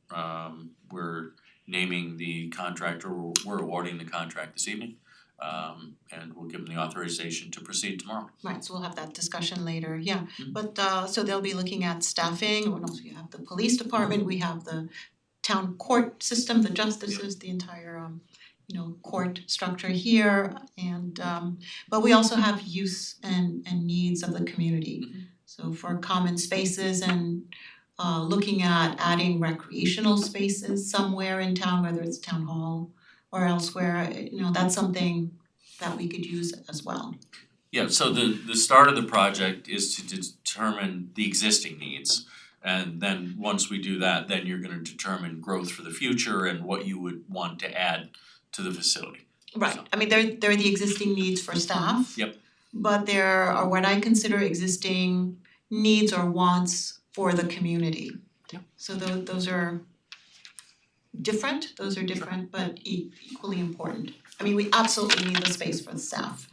We're naming the contractor, we're awarding the contract this evening, and we'll give them the authorization to proceed tomorrow. Right, so we'll have that discussion later, yeah. Mhm. But so they'll be looking at staffing, what else we have, the police department, we have the town court system, the justices, the entire court structure here, and but we also have use and needs of the community. Mhm. So for common spaces and looking at adding recreational spaces somewhere in town, whether it's town hall or elsewhere, that's something that we could use as well. Yeah, so the start of the project is to determine the existing needs. And then once we do that, then you're gonna determine growth for the future and what you would want to add to the facility. Right, I mean, there are the existing needs for staff. Yep. but there are what I consider existing needs or wants for the community. Yeah. So those are different, but equally important. I mean, we absolutely need the space for the staff.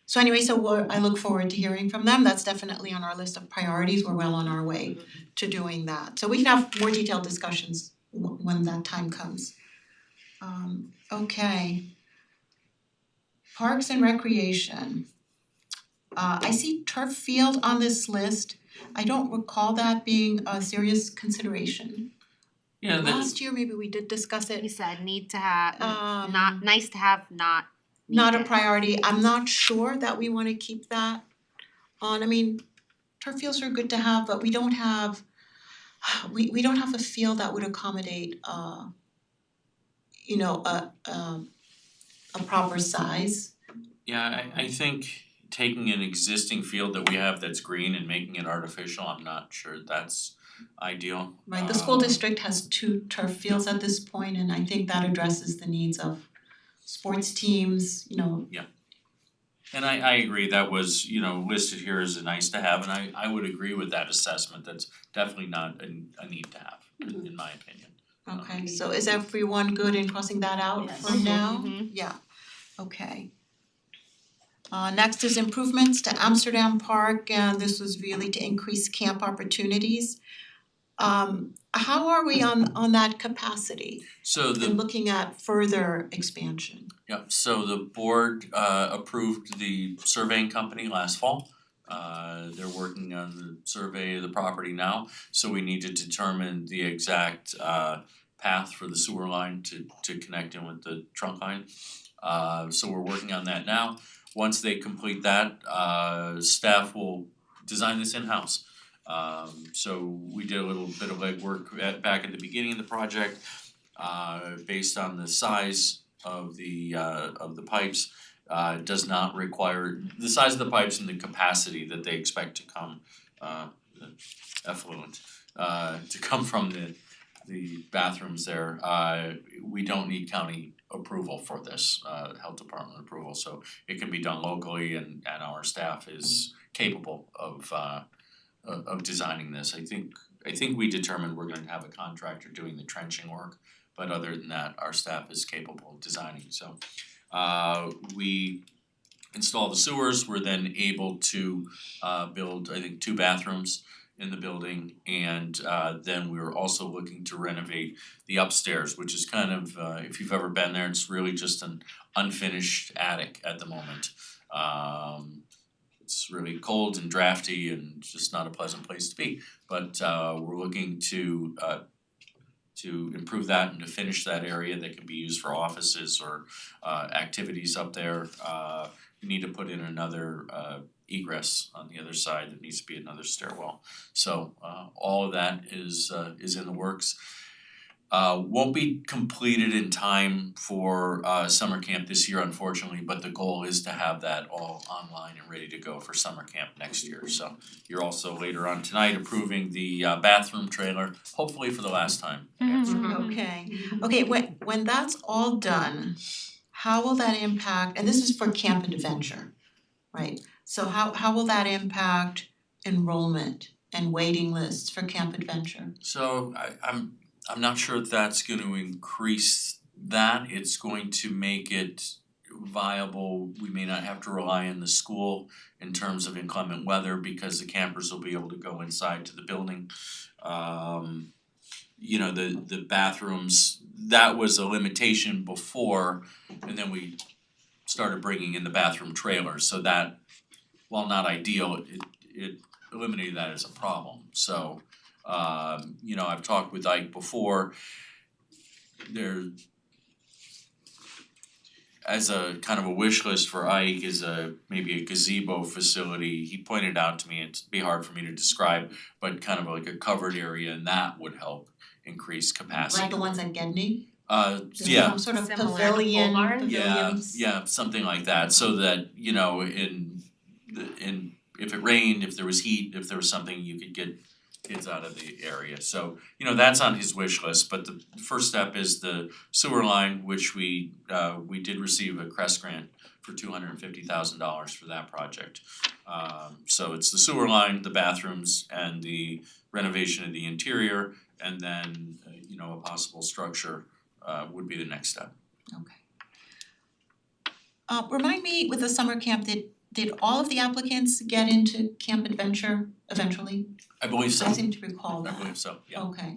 So anyway, I look forward to hearing from them. That's definitely on our list of priorities. We're well on our way to doing that. So we can have more detailed discussions when that time comes. Okay. Parks and Recreation. I see turf field on this list. I don't recall that being a serious consideration. Yeah, Last year, maybe we did discuss We it. said need to have, Um, not nice to have, not Not a needed. priority. I'm not sure that we wanna keep that on. I mean, turf fields are good to have, but we don't have we don't have a field that would accommodate you know, a proper size. Yeah, I think taking an existing field that we have that's green and making it artificial, I'm not sure that's ideal. Right, the school district has 2 turf fields at this point, and I think that addresses the needs of sports teams, you know. And I agree, that was, listed here as a nice to have, and I would agree with that assessment, that's definitely not a need to have, in my opinion. Okay, so is everyone good in crossing that out Yes. for now? Mhm. Yeah, okay. Next is improvements to Amsterdam Park, and this was really to increase camp opportunities. How are we on that capacity So and looking at further expansion? so the board approved the surveying company last fall. They're working on the survey of the property now, so we need to determine the exact path for the sewer line to connect in with the trunk line. So we're working on that now. Once they complete that, staff will design this in-house. So we did a little bit of legwork back at the beginning of the project, based on the size of the pipes. Does not require, the size of the pipes and the capacity that they expect to come, effluent, to come from the bathrooms there. We don't need county approval for this, health department approval, so it can be done locally and our staff is capable of designing this. I think we determined we're gonna have a contractor doing the trenching work, but other than that, our staff is capable of designing, so we install the sewers, we're then able to build, I think, 2 bathrooms in the building, and then we were also looking to renovate the upstairs, which is kind of, if you've ever been there, it's really just an unfinished attic at the moment. It's really cold and drafty and just not a pleasant place to be, but we're looking to improve that and to finish that area that can be used for offices or activities up there. We need to put in another egress on the other side, there needs to be another stairwell. So all of that is in the works. Won't be completed in time for summer camp this year, unfortunately, but the goal is to have that all online and ready to go for summer camp next year. So you're also later on tonight approving the bathroom trailer, hopefully for the last time. Okay, when that's all done, how will that impact, and this is for Camp Adventure, right? So how will that impact enrollment and waiting lists for Camp Adventure? So I'm not sure if that's gonna increase that, it's going to make it viable. We may not have to rely on the school in terms of inclement weather because the campers will be able to go inside to the building. The bathrooms, that was a limitation before, and then we started bringing in the bathroom trailers, so that, while not ideal, it eliminated that as a problem. So I've talked with Ike before, there, as a kind of a wish list for Ike is maybe a gazebo facility. He pointed out to me, it'd be hard for me to describe, but kind of like a covered area, and that would help increase capacity. Like the ones at Gedney? Yeah, Some sort of Similar to pavilion, pole barn? pavilions? yeah, something like that, so that, in if it rained, if there was heat, if there was something, you could get kids out of the area. So, that's on his wish list, but the first step is the sewer line, which we did receive a CREST grant for $250,000 for that project. So it's the sewer line, the bathrooms, and the renovation of the interior, and then, a possible structure would be the next step. Okay. Remind me, with the summer camp, did all of the applicants get into Camp Adventure eventually? I believe so. I seem to recall I that. believe so, yeah. Okay.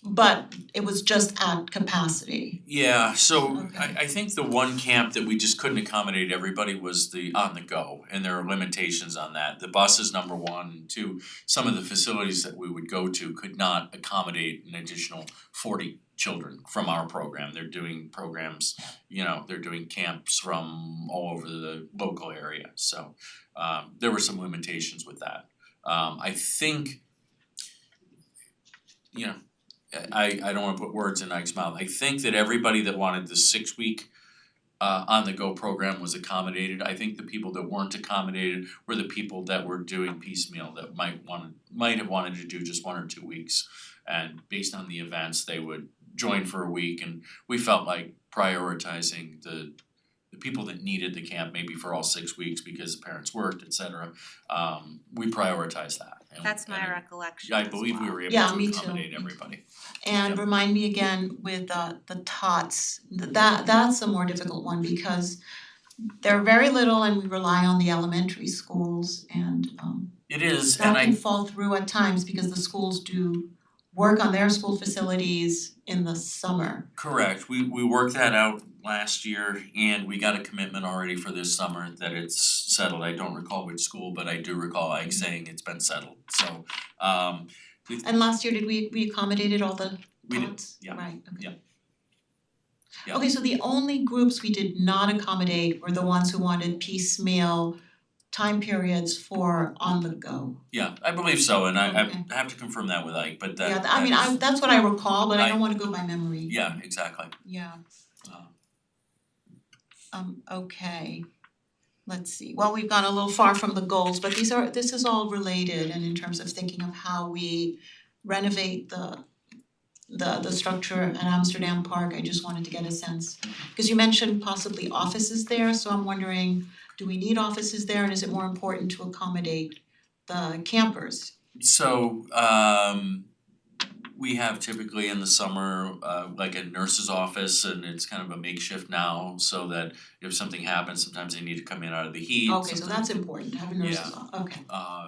But it was just at capacity. Yeah, so Okay. I think the one camp that we just couldn't accommodate everybody was the on the go, and there are limitations on that. The bus is number one, and two, some of the facilities that we would go to could not accommodate an additional 40 children from our program. They're doing programs, they're doing camps from all over the local area, so there were some limitations with that. I think, I don't wanna put words in Ike's mouth. I think that everybody that wanted the 6-week on the go program was accommodated. I think the people that weren't accommodated were the people that were doing piecemeal, that might have wanted to do just 1 or 2 weeks. And based on the events, they would join for a week, and we felt like prioritizing the people that needed the camp, maybe for all 6 weeks because the parents worked, et cetera. We prioritized that. And- That's my and recollection I as believe we well. were able Yeah, to me too. accommodate everybody. And Yeah. remind me again with the tots, that's a more difficult one because they're very little and we rely on the elementary schools and It is, that and can I, fall through at times because the schools do work on their school facilities in the summer. correct, we worked that out last year, and we got a commitment already for this summer that it's settled. I don't recall which school, but I do recall Ike saying it's been settled, so And last year, did we accommodated all the we did, tots? yeah, Right, okay. yeah. Yeah. Okay, so the only groups we did not accommodate were the ones who wanted piecemeal time periods for on the go. Yeah, I believe so, and I Okay. have to confirm that with Ike, but Yeah, I mean, that's what I recall, but I don't wanna go by memory. yeah, exactly. Yeah, Uh, okay. Let's see, well, we've gone a little far from the goals, but this is all related and in terms of thinking of how we renovate the structure at Amsterdam Park, I just wanted to get a sense. Cause you mentioned possibly offices there, so I'm wondering, do we need offices there and is it more important to accommodate the campers? So we have typically in the summer like a nurse's office, and it's kind of a makeshift now, so that if something happens, sometimes they need to come in out of the heat. Okay, so sometimes- that's important, to have a nurse's okay.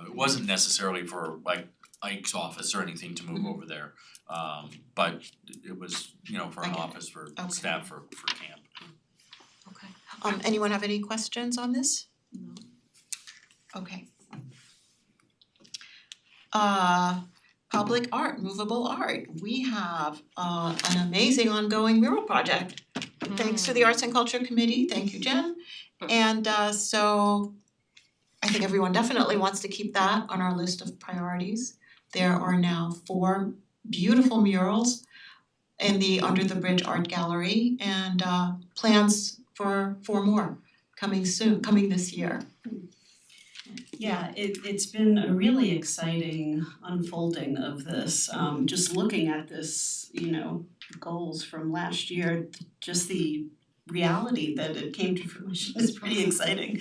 It wasn't necessarily for like Ike's office or anything to move Mhm. over there. But it was, for I an get it. office for Okay. staff for camp. Okay. Anyone have any questions on this? No. Okay. Public art, movable art. We have an amazing ongoing mural project. Thanks to the Arts and Culture Committee, thank you, Jen. And so I think everyone definitely wants to keep that on our list of priorities. There are now 4 beautiful murals in the Under the Bridge Art Gallery and plans for 4 more coming this year. Yeah, it's been a really exciting unfolding of this, just looking at this, goals from last year, just the reality that it came to fruition is pretty exciting.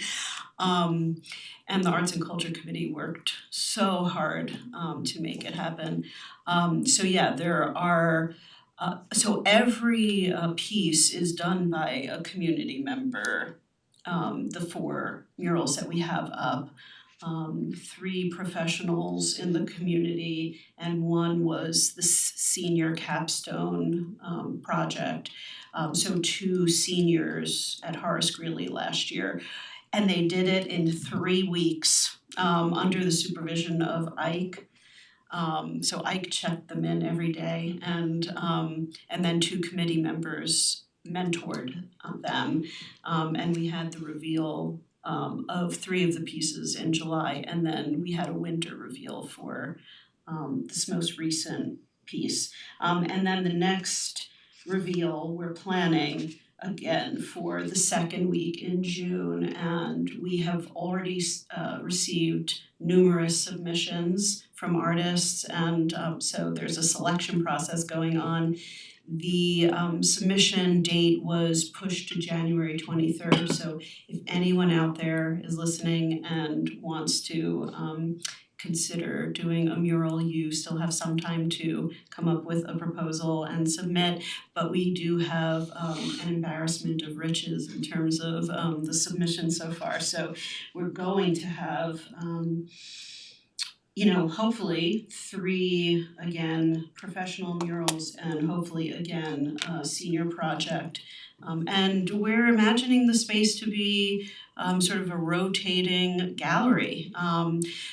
And the Arts and Culture Committee worked so hard to make it happen. So yeah, there are so every piece is done by a community member. The 4 murals that we have up, 3 professionals in the community, and 1 was the senior capstone project. So 2 seniors at Horace Greeley last year, and they did it in 3 weeks under the supervision of Ike. So Ike checked them in every day, and then 2 committee members mentored them, and we had the reveal of 3 of the pieces in July, and then we had a winter reveal for this most recent piece. And then the next reveal we're planning again for the second week in June, and we have already received numerous submissions from artists, and so there's a selection process going on. The submission date was pushed to January 23rd, so if anyone out there is listening and wants to consider doing a mural, you still have some time to come up with a proposal and submit. But we do have an embarrassment of riches in terms of the submission so far. So we're going to have hopefully 3 again professional murals and hopefully again a senior project. And we're imagining the space to be sort of a rotating gallery.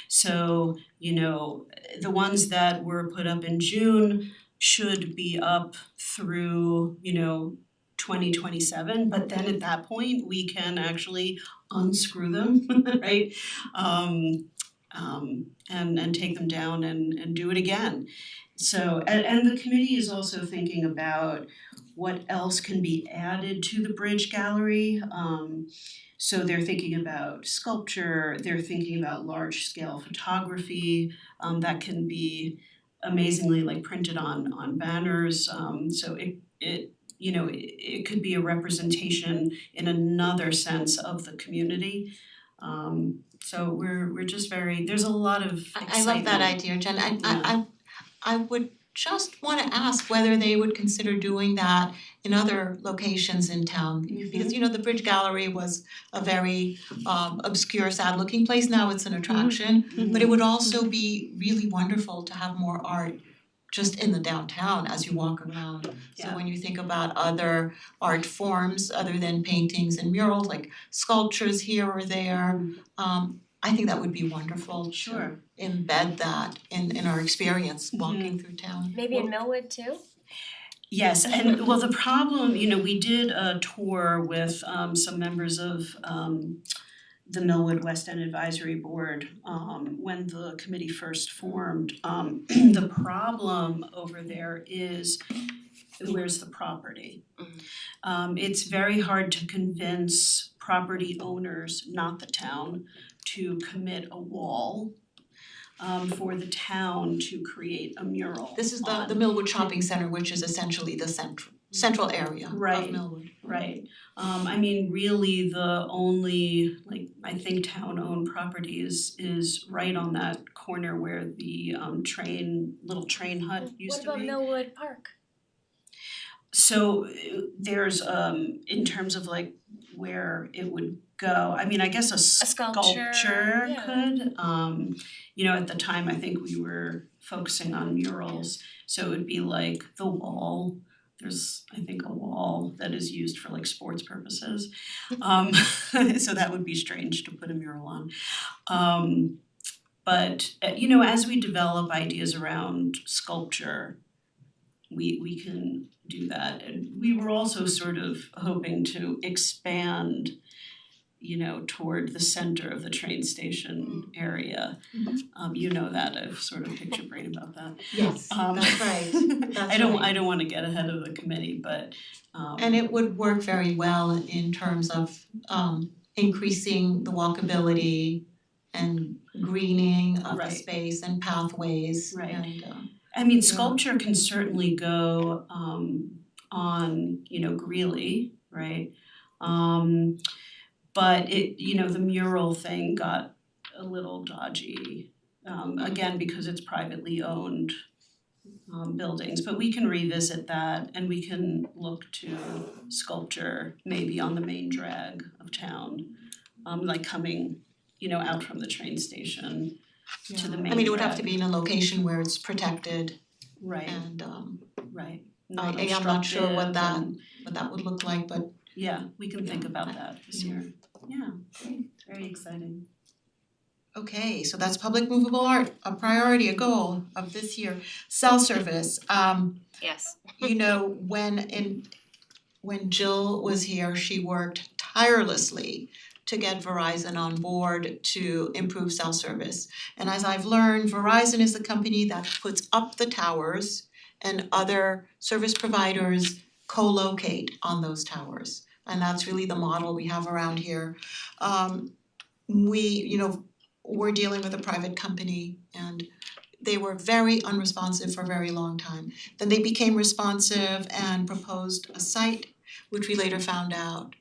So, the ones that were put up in June should be up through, 2027, but then at that point, we can actually unscrew them, right? And take them down and do it again. So, and the committee is also thinking about what else can be added to the Bridge Gallery. So they're thinking about sculpture, they're thinking about large scale photography that can be amazingly like printed on banners. So it could be a representation in another sense of the community. So we're just there's a lot of excitement. I love that idea, Jen. I would just wanna ask whether they would consider doing that in other locations in town. Because the Bridge Gallery was a very obscure, sad looking place, now it's an attraction. But it would also be really wonderful to have more art just in the downtown as you walk around. So Yeah. when you think about other art forms other than paintings and murals, like sculptures here or there, I think that would be wonderful Sure. to embed that in our experience walking through town. Maybe in Millwood too? Yes, and well, the problem, we did a tour with some members of the Millwood West End Advisory Board when the committee first formed. The problem over there is where's the property? It's very hard to convince property owners, not the town, to commit a wall for the town to create a mural. This is the on. Millwood Shopping Center, which is essentially the central area of Right. Millwood. Right. Really the only I think town-owned property is right on that corner where the little train hut used to be. What about Millwood Park? So there's in terms of where it would go, I guess a sculpture, yeah. could. At the time I think we were focusing on murals, so it would be like the wall. There's I think a wall that is used for sports purposes. So that would be strange to put a mural on. But as we develop ideas around sculpture, we can do that. And we were also sort of hoping to expand, toward the center of the train station area. That I've sort of picked your brain about that. Yes, that's right. That's I don't right. want to get ahead of the committee, but And it would work very well in terms of increasing the walkability and greening of the Right. space and pathways Right. and sculpture can certainly go on, Greeley, right? But it, the mural thing got a little dodgy, again, because it's privately owned buildings. But we can revisit that and we can look to sculpture maybe on the main drag of town, coming, out from the train station to the main it would have to drag. be in a location where it's protected Right, and right. I am not sure what Obstructive and- that would look like, but Yeah, we can think about that this year. Yeah, great, very exciting. okay, so that's public movable art, a priority, a goal of this year. Cell service, Yes. when Jill was here, she worked tirelessly to get Verizon on board to improve cell service. And as I've learned, Verizon is the company that puts up the towers and other service providers co-locate on those towers. And that's really the model we have around here. We're dealing with a private company and they were very unresponsive for a very long time. Then they became responsive and proposed a site, which we later found out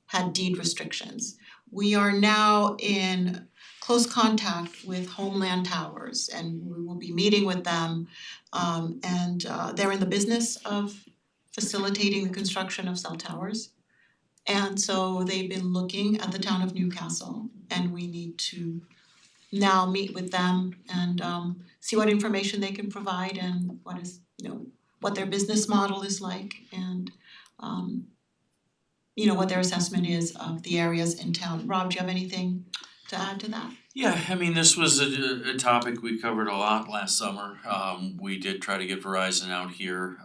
had deed restrictions. We are now in close contact with Homeland Towers and we will be meeting with them. They're in the business of facilitating the construction of cell towers. And so they've been looking at the town of Newcastle and we need to now meet with them and see what information they can provide and what their business model is like and what their assessment is of the areas in town. Rob, do you have anything to add to that? Yeah, I mean, this was a topic we covered a lot last summer. We did try to get Verizon out here.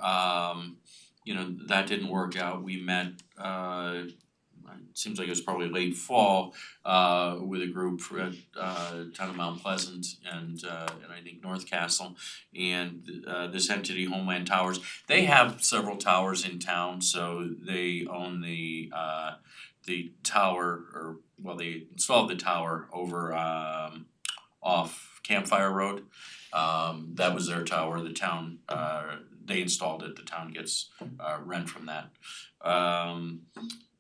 That didn't work out. We met, it seems like it was probably late fall, with a group at town of Mount Pleasant and I think North Castle. And this entity, Homeland Towers, they have several towers in town, so they own the tower, or well, they installed the tower over off Campfire Road. That was their tower. The town they installed it. The town gets rent from that.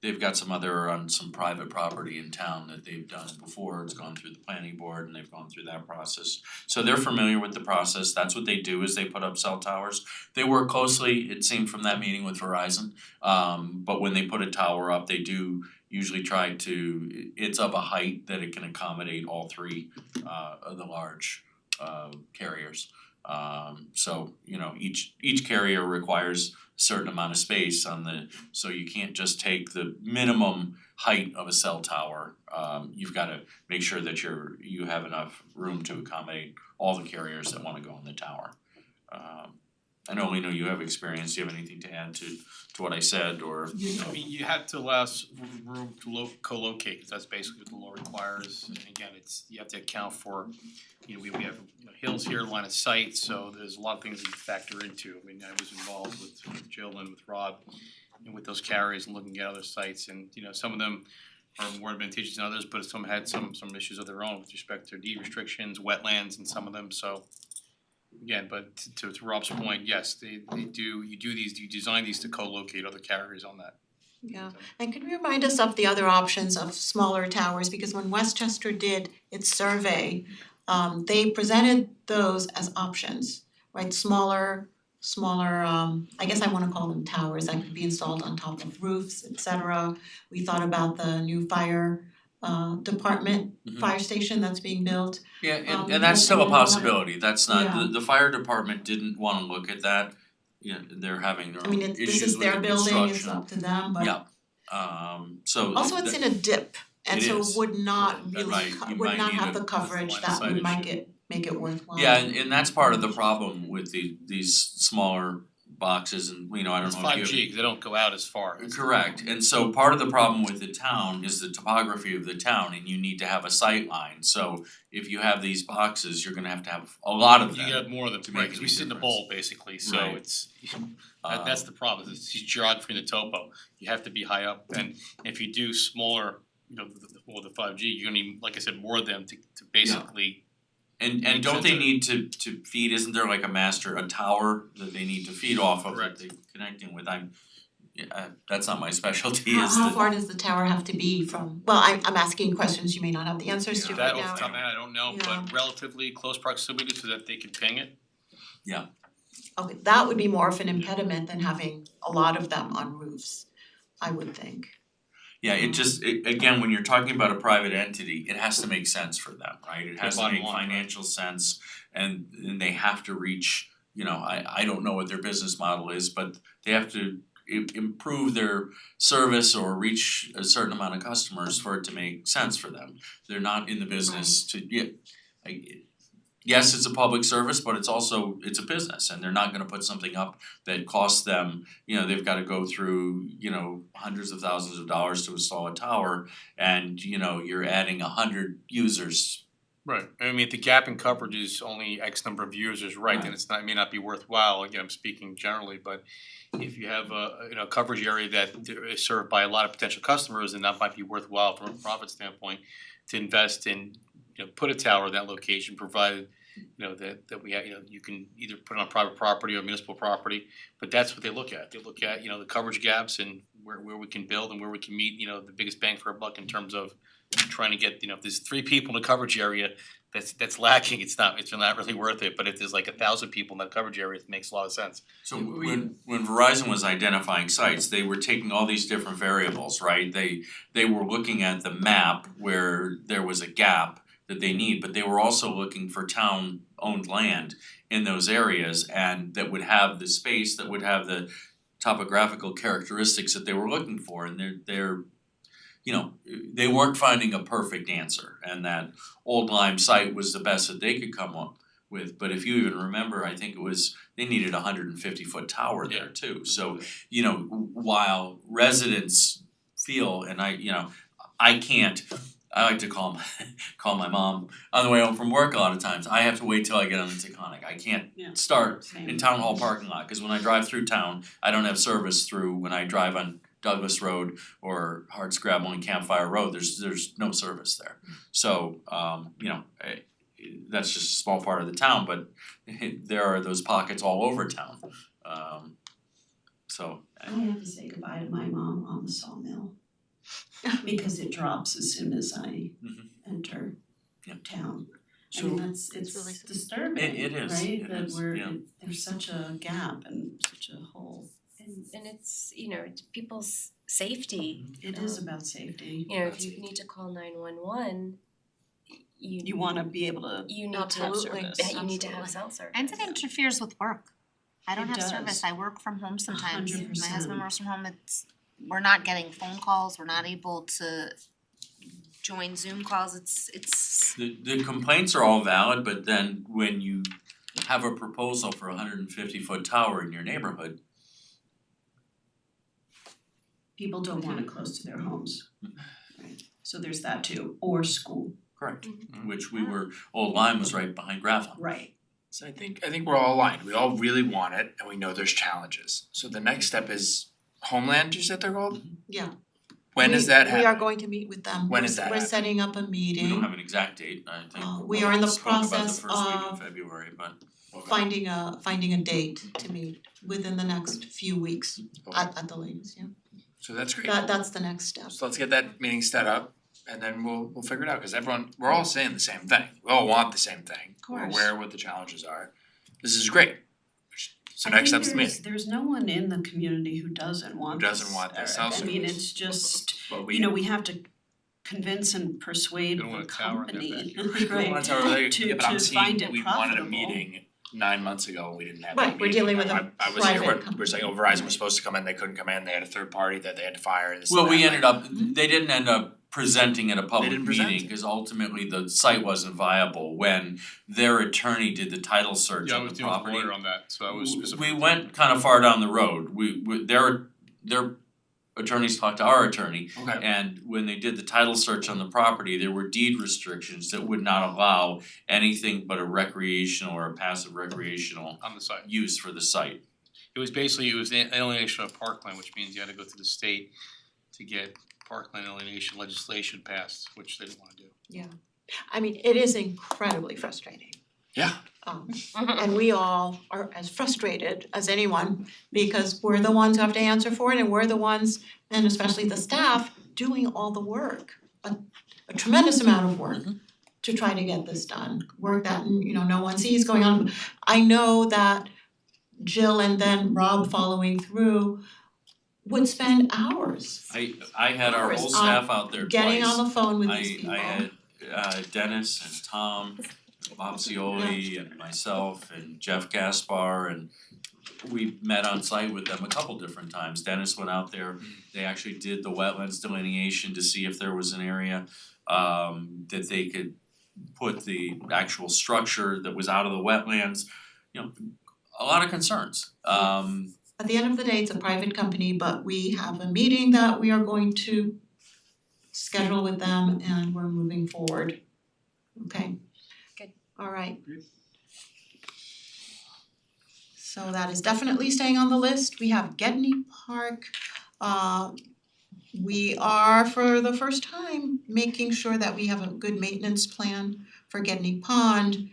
They've got some other on some private property in town that they've done before. It's gone through the planning board and they've gone through that process. So they're familiar with the process. That's what they do, is they put up cell towers. They work closely, it seemed from that meeting, with Verizon. But when they put a tower up, they do usually try to, it's of a height that it can accommodate all three of the large carriers. So each carrier requires a certain amount of space so you can't just take the minimum height of a cell tower. You've gotta make sure that you have enough room to accommodate all the carriers that wanna go on the tower. I know, Lena, you have experience. Do you have anything to add to what I said, or? I mean, you have to allow room to co-locate, because that's basically what the law requires. And again, you have to account for, we have hills here, line of sight, so there's a lot of things that you factor into. I mean, I was involved with Jill and with Rob and with those carriers and looking at other sites, and some of them are more advantageous than others, but some had some issues of their own with respect to deed restrictions, wetlands in some of them, so. Again, but to Rob's point, yes, you design these to co-locate other carriers on that. Yeah, and can you remind us of the other options of smaller towers, because when Westchester did its survey, they presented those as options, right? Smaller, I guess I wanna call them towers that could be installed on top of roofs, etc. We thought about the new fire department, fire station that's being built. Yeah, and that's still a and possibility. That's not, Yeah. the fire department didn't wanna look at that. They're having their I mean, own this issues is with the their building, it's construction. up to them, but Yeah, so. also it's in a dip, and It so is. would not Right, really, right. You would might not need have a the coverage line of that sight would issue. make it worthwhile. Yeah, and that's part of the problem with these smaller boxes, and I don't know if It's you 5G, because they don't go out as far. Correct, and so part of the problem with the town is the topography of the town, and you need to have a sight line. So if you have these boxes, you're gonna have to have a lot of You them. got more of them, to right, make because any we sit in the difference. bowl basically, so Right. it's, that's the problem, it's geography and the topo. You have to be high up, and if you do smaller, the 5G, you're gonna need, like I said, more of them to basically. And Makes don't sense they of- need to feed, isn't there like a tower that they need to feed off of that Correct. they're connecting with? That's not my specialty, How is how the, far does the tower have to be from, well, I'm asking questions you may not have the answers to That right off now. the top of my head, I don't know, Yeah. but relatively close proximity so that they can ping it. Okay, that would be more of an impediment than having a lot of them on roofs, I would think. yeah, again, when you're talking about a private entity, it has to make sense for them, right? It has to bottom make line, right. financial sense, and they have to reach, I don't know what their business model is, but they have to improve their service or reach a certain amount of customers for it to make sense for them. They're not in the business yes, it's a public service, but it's a business, and they're not gonna put something up that costs them, they've gotta go through, hundreds of thousands of dollars to install a tower, and you're adding 100 users Right, I mean, if the gap in coverage is only X number of users, right, then it's not, it may not be worthwhile, again, I'm speaking generally, but if you have a coverage area that is served by a lot of potential customers, then that might be worthwhile from a profit standpoint to invest in, put a tower in that location, provided that we have, you can either put it on private property or municipal property, but that's what they look at. They look at, the coverage gaps and where we can build and where we can meet, the biggest bang for a buck in terms of trying to get, if there's 3 people in the coverage area that's lacking, it's not really worth it, but if there's like 1,000 people in that coverage area, it makes a lot of sense. So when Verizon was identifying sites, they were taking all these different variables, right? They were looking at the map where there was a gap that they need, but they were also looking for town-owned land in those areas and that would have the space, that would have the topographical characteristics that they were looking for, and they're they weren't finding a perfect answer, and that Old Lyme site was the best that they could come up with. But if you even remember, I think it was, they needed a 150-foot tower there too. So, while residents feel, and I like to call my mom on the way home from work a lot of times. I have to wait till I get on the Taconic. I can't start in Town Hall parking lot, cause when I drive through town, I don't have service through when I drive on Douglas Road or Hardscrabble and Campfire Road, there's no service there. So that's just a small part of the town, but there are those pockets all over town. So I have to say goodbye to my mom on the Sawmill because it drops as soon as I enter town. I mean, it's really disturbing, It is, right? it That is, we're, yeah. there's such a gap and such a hole. And it's, it's people's safety. It is about safety. If you need to call 911, You wanna be able to, you need to have Absolutely. service. You need to have Absolutely. cell service. And it interferes with work. I don't It have service, does. I work from home sometimes, my 100%. husband works from home, we're not getting phone calls, we're not able to join Zoom calls, it's the complaints are all valid, but then when you have a proposal for a 150-foot tower in your neighborhood, people don't want it close to their homes. Right. So there's that too, or school. correct, which Old Lyme was right behind Grafflin. Right. So I think we're all aligned, we all really want it and we know there's challenges. So the next step is Homeland, you said they're called? Yeah. When does that happen? We are going to meet with them. When is that We're happening? setting up a meeting. We don't have an exact date, I think. We are in the Spoke about process the first week of in February, but finding a date to meet within the next few weeks at the latest, yeah. So that's great. That's the next step. So let's get that meeting set up and then we'll figure it out, cause we're all saying the same thing. We all want the same thing. We're course. aware of what the challenges are. This is great. So next step's the meeting. There's no one in the community who doesn't want Who this. doesn't want this I cell mean, service. it's just, But we have to convince and persuade They don't the want a tower in their company, backyard. right? That's how we're to- yeah, but I'm to seeing, find it we wanted a profitable. meeting 9 months ago and we didn't have a Right, meeting. we're dealing with a I was here, private we're saying, oh, Verizon was supposed to come in, they couldn't come in, they had a third party that they had to fire, this and well, we that. ended up, they didn't end up presenting at a public didn't present meeting, it. cause ultimately the site wasn't viable when their attorney did the title search Yeah, I of was the dealing with a property. lawyer on that, so I was specific. We went kind of far down the road, their attorneys talked to our attorney, Okay, and when they did the title search on the property, there were deed restrictions that would not allow anything but a recreational or a passive recreational On the site. use for the site. It was the alienation of parkland, which means you had to go to the state to get parkland alienation legislation passed, which they didn't wanna do. I mean, it is incredibly frustrating. yeah, And we all are as frustrated as anyone because we're the ones who have to answer for it and we're the ones, and especially the staff, doing all the work. A tremendous amount of work to try to get this done, work that no one sees going on. I know that Jill and then Rob following through would spend hours I had our whole staff out there twice. getting on the phone with these people. I had Dennis and Tom, Bob Cioli and myself and Jeff Gaspar, and we met on site with them a couple different times. Dennis went out there, they actually did the wetlands delineation to see if there was an area that they could put the actual structure that was out of the wetlands, a lot of concerns. At the end of the day, it's a private company, but we have a meeting that we are going to schedule with them and we're moving forward. Okay, Alright. So that is definitely staying on the list. We have Getney Park. We are for the first time making sure that we have a good maintenance plan for Getney Pond.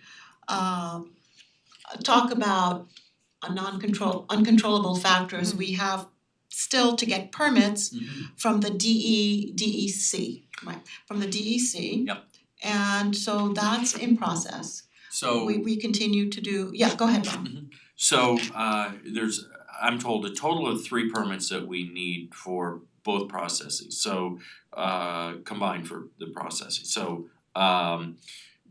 Talk about uncontrollable factors. We have still to get permits from the DEC, right, from the DEC. Yep. And so that's in process. So We continue to do, yeah, go ahead, Bob. So there's, I'm told, a total of 3 permits that we need for both processes, so combined for the processing. So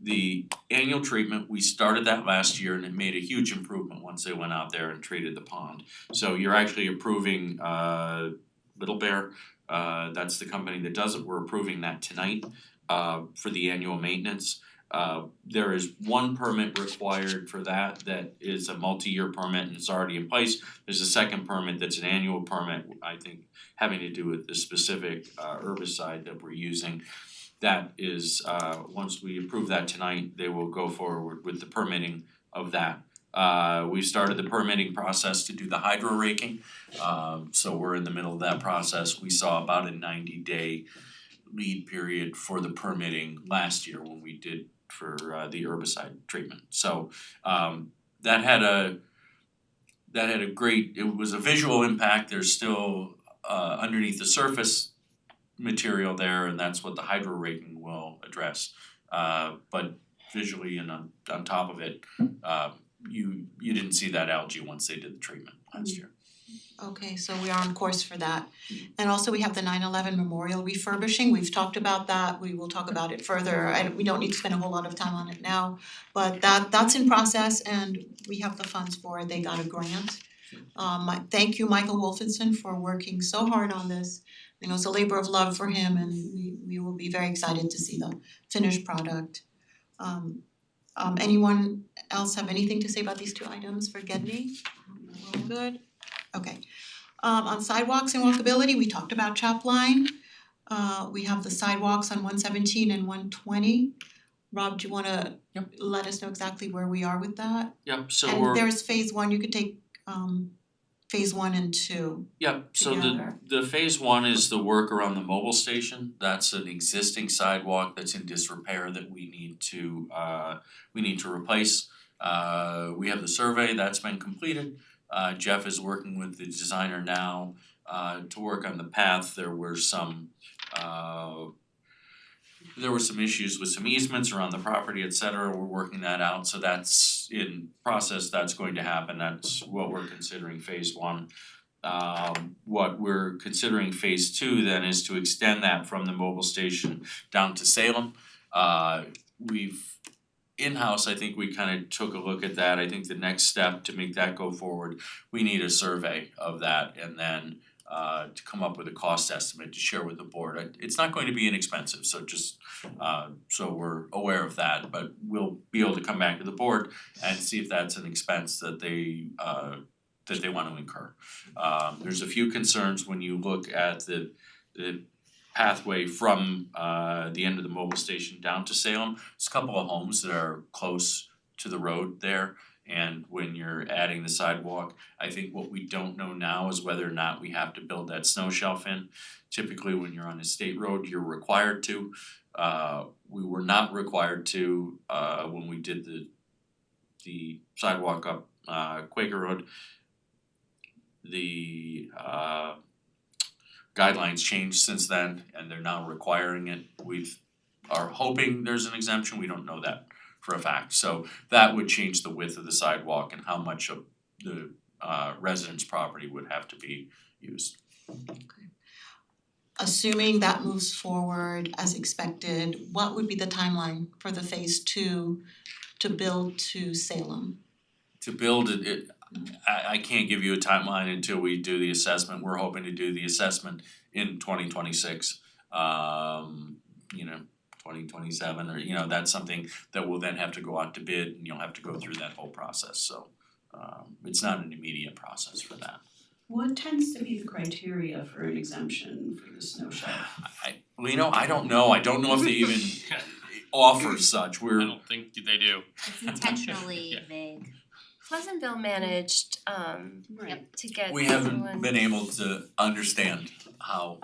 the annual treatment, we started that last year and it made a huge improvement once they went out there and treated the pond. So you're actually approving Little Bear, that's the company that does it, we're approving that tonight for the annual maintenance. There is 1 permit required for that is a multi-year permit and it's already in place. There's a second permit that's an annual permit, I think having to do with the specific herbicide that we're using. That is, once we approve that tonight, they will go forward with the permitting of that. We started the permitting process to do the hydro raking, so we're in the middle of that process. We saw about a 90-day lead period for the permitting last year when we did for the herbicide treatment. So that had a great, it was a visual impact. There's still underneath the surface material there, and that's what the hydro raking will address. But visually and on top of it, you didn't see that algae once they did the treatment last year. Okay, so we are on course for that. And also we have the 9/11 memorial refurbishing, we've talked about that, we will talk about it further. We don't need to spend a whole lot of time on it now, but that's in process and we have the funds for it, they got a grant. Thank you, Michael Wolfenson, for working so hard on this. You know, it's a labor of love for him and we will be very excited to see the finished product. Anyone else have anything to say about these 2 items for Gedney? All good? Okay. On sidewalks and walkability, we talked about Chapline. We have the sidewalks on 117 and 120. Rob, do you wanna let us know exactly where we are with that? Yep, so And we're. there's phase 1, you could take phase 1 and 2 Yep, so together. the phase 1 is the work around the mobile station. That's an existing sidewalk that's in disrepair that we need to replace. We have the survey that's been completed. Jeff is working with the designer now to work on the path. There were some issues with some easements around the property, et cetera. We're working that out, so that's in process, that's going to happen. That's what we're considering phase 1. What we're considering phase 2 then is to extend that from the mobile station down to Salem. We've in-house, I think we kind of took a look at that. I think the next step to make that go forward, we need a survey of that and then to come up with a cost estimate to share with the board. It's not going to be inexpensive, so just so we're aware of that, but we'll be able to come back to the board and see if that's an expense that they want to incur. There's a few concerns when you look at the pathway from the end of the mobile station down to Salem. There's a couple of homes that are close to the road there, and when you're adding the sidewalk, I think what we don't know now is whether or not we have to build that snow shelf in. Typically, when you're on a state road, you're required to. We were not required to when we did the sidewalk up Quaker Road. The guidelines changed since then and they're now requiring it. We are hoping there's an exemption, we don't know that for a fact. So that would change the width of the sidewalk and how much of the residents' property would have to be used. Assuming that moves forward as expected, what would be the timeline for the phase 2 to build to Salem? To build it, I can't give you a timeline until we do the assessment. We're hoping to do the assessment in 2026. 2027 or that's something that will then have to go out to bid and you'll have to go through that whole process. So it's not an immediate process for that. What tends to be the criteria for an exemption for the snow shelf? I don't know. I don't know if they even offer such, I we're, don't think they do. It's intentionally Yeah. vague. Pleasantville managed Right. to get we everyone. haven't been able to understand how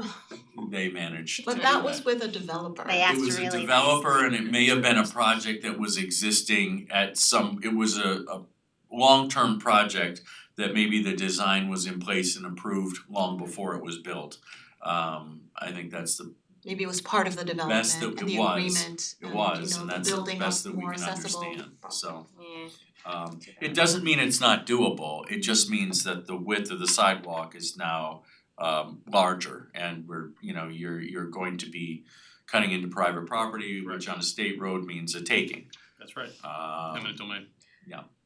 they managed to But do that was with a developer. They asked It was really a developer and nicely. it may have been a project that was existing at some, it was a long-term project that maybe the design was in place and approved long before it was built. I think that's the, Maybe it was part of the development Best that and it the was. agreement it and, was, you know, and the that's the building best of that we more can accessible. understand, so. Yeah. It doesn't mean it's not doable, it just means that the width of the sidewalk is now larger and we're, you know, you're going to be cutting into private property, which on a state road means a taking. That's right. Um, Eminent domain.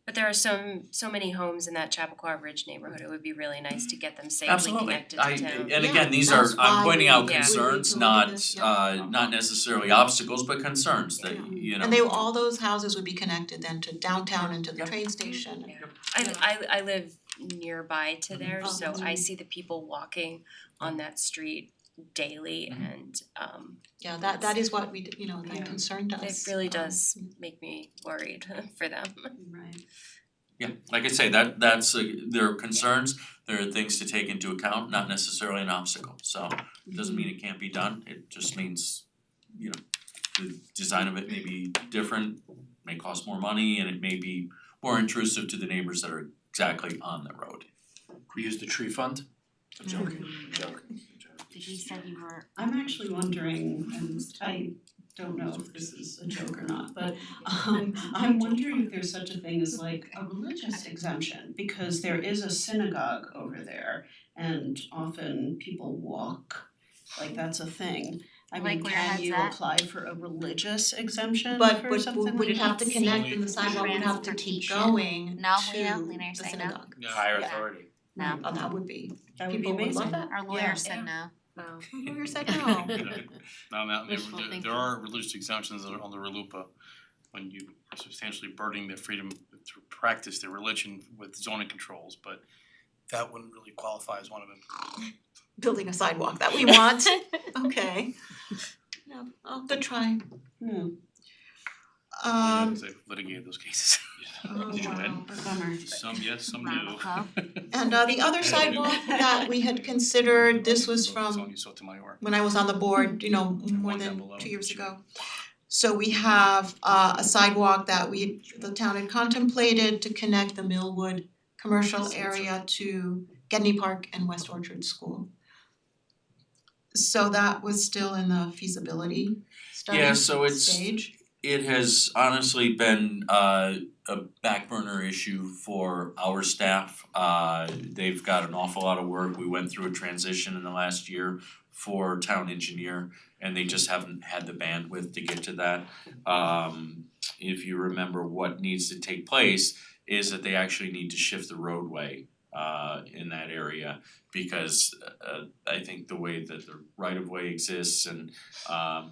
But there are so many homes in that Chappaqua Ridge neighborhood, it would be really nice to get them safely Absolutely, connected to town. and Yeah, again, these are, that's I'm why pointing we- out yeah. concerns, we need to look at not this, yeah. not necessarily obstacles, but concerns that, Yeah. you know. And they, all those houses would be connected then to downtown and to the Yep. train station. Yeah. I live nearby to there, so Mhm. I see the people walking on that street daily and Yeah, that is what we, you know, Yeah. that concerned us. it really does make me worried for them. Right. Yeah, like I say, that's there are concerns, there are things to take into account, not necessarily an obstacle, so it doesn't mean it can't be done, it just means, you know, the design of it may be different, may cost more money, and it may be more intrusive to the neighbors that are exactly on the road. We use the tree fund? I'm joking, joke. Did you said you were, I'm actually wondering, and I don't know if this is a joke or not, but I'm wondering if there's such a thing as like a religious exemption, because there is a synagogue over there and often people walk, like that's a thing. I Like mean, where your can head's you at? apply for a religious exemption But for something would like it have to that? connect and the sidewalk would have to keep going No, to Lena? Lena, you're the saying no? synagogue? Higher Yeah. authority. No. Oh, that would be, That would be people would amazing. love that. Our lawyer said no. Wow. Lawyer said no. No, Wishful there thinking. are religious exemptions on the RLUIPA when you are substantially burdening their freedom to practice their religion with zoning controls, but that wouldn't really qualify as one of them. Building a sidewalk that we want, okay. Yeah, oh, good try. Because they've litigated those cases. Oh, Did you wow. win? Bummer. Some yes, some Bravo do. Club. And the other sidewalk that we had considered, this was from Tony Sotomayor. when I was on the board, you know, more One down than below. 2 years ago. So we have a sidewalk that the town had contemplated to connect the Millwood commercial area to Gedney Park and West Orchard School. So that was still in the feasibility study Yeah, so it's- stage. It has honestly been a back burner issue for our staff. They've got an awful lot of work. We went through a transition in the last year for town engineer and they just haven't had the bandwidth to get to that. If you remember, what needs to take place is that they actually need to shift the roadway in that area because I think the way that the right of way exists and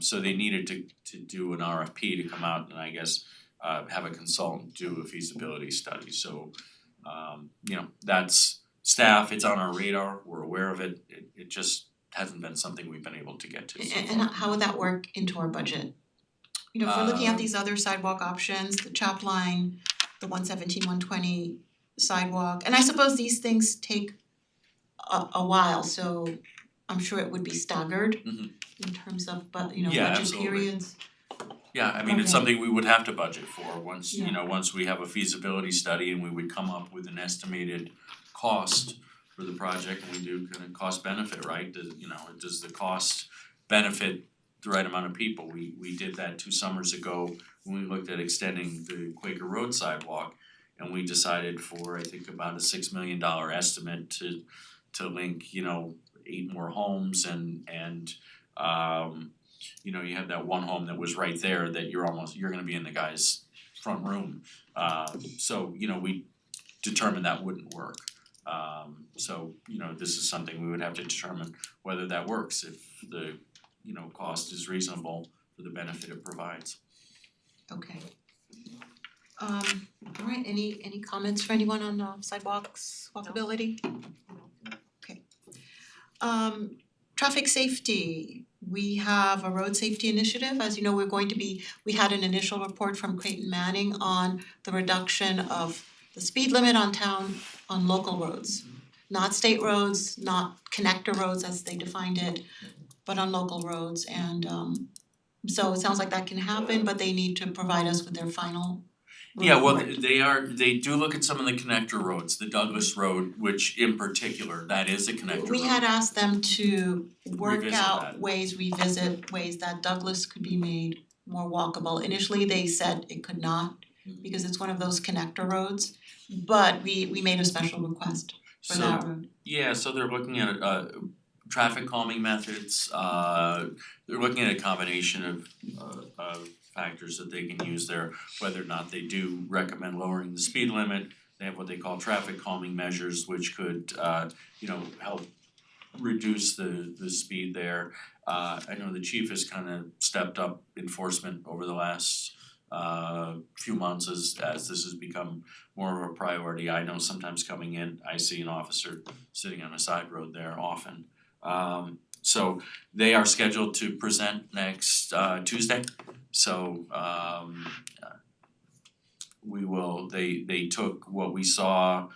so they needed to do an RFP to come out and I guess have a consultant do a feasibility study. So you know, that's staff, it's on our radar, we're aware of it, it just hasn't been something we've been able to get to so And far. how would that work into our budget? You know, if we're looking at these other sidewalk options, the chap line, the 117, 120 sidewalk, and I suppose these things take a while, so I'm sure it would be staggered Mhm. in terms of, but you know, Yeah, budget absolutely. periods. Yeah, I mean, it's Okay. something we would have to budget for once, you Yeah. know, once we have a feasibility study and we would come up with an estimated cost for the project, and we do kind of cost benefit, right? Does the cost benefit the right amount of people? We did that 2 summers ago when we looked at extending the Quaker Road sidewalk and we decided for, I think, about a $6 million estimate to link, you know, 8 more homes and you know, you have that one home that was right there that you're gonna be in the guy's front room. So, you know, we determined that wouldn't work. So, you know, this is something we would have to determine whether that works, if the, you know, cost is reasonable for the benefit it provides. Okay. Alright, any comments for anyone on sidewalks, walkability? Okay. Traffic safety, we have a road safety initiative. As you know, we had an initial report from Creighton Manning on the reduction of the speed limit on local roads. Not state roads, not connector roads as they defined it, but on local roads. And so it sounds like that can happen, but they need to provide us with their final Yeah, well, report. they do look at some of the connector roads, the Douglas Road, which in particular, that is a connector road. We had asked them to work Revisit out that. revisit ways that Douglas could be made more walkable. Initially, they said it could not because it's one of those connector roads, but we made a special request for that road. Yeah, so they're looking at traffic calming methods, they're looking at a combination of factors that they can use there, whether or not they do recommend lowering the speed limit. They have what they call traffic calming measures, which could help reduce the speed there. I know the chief has kind of stepped up enforcement over the last few months as this has become more of a priority. I know sometimes coming in, I see an officer sitting on a side road there often. So they are scheduled to present next Tuesday. So they took what we saw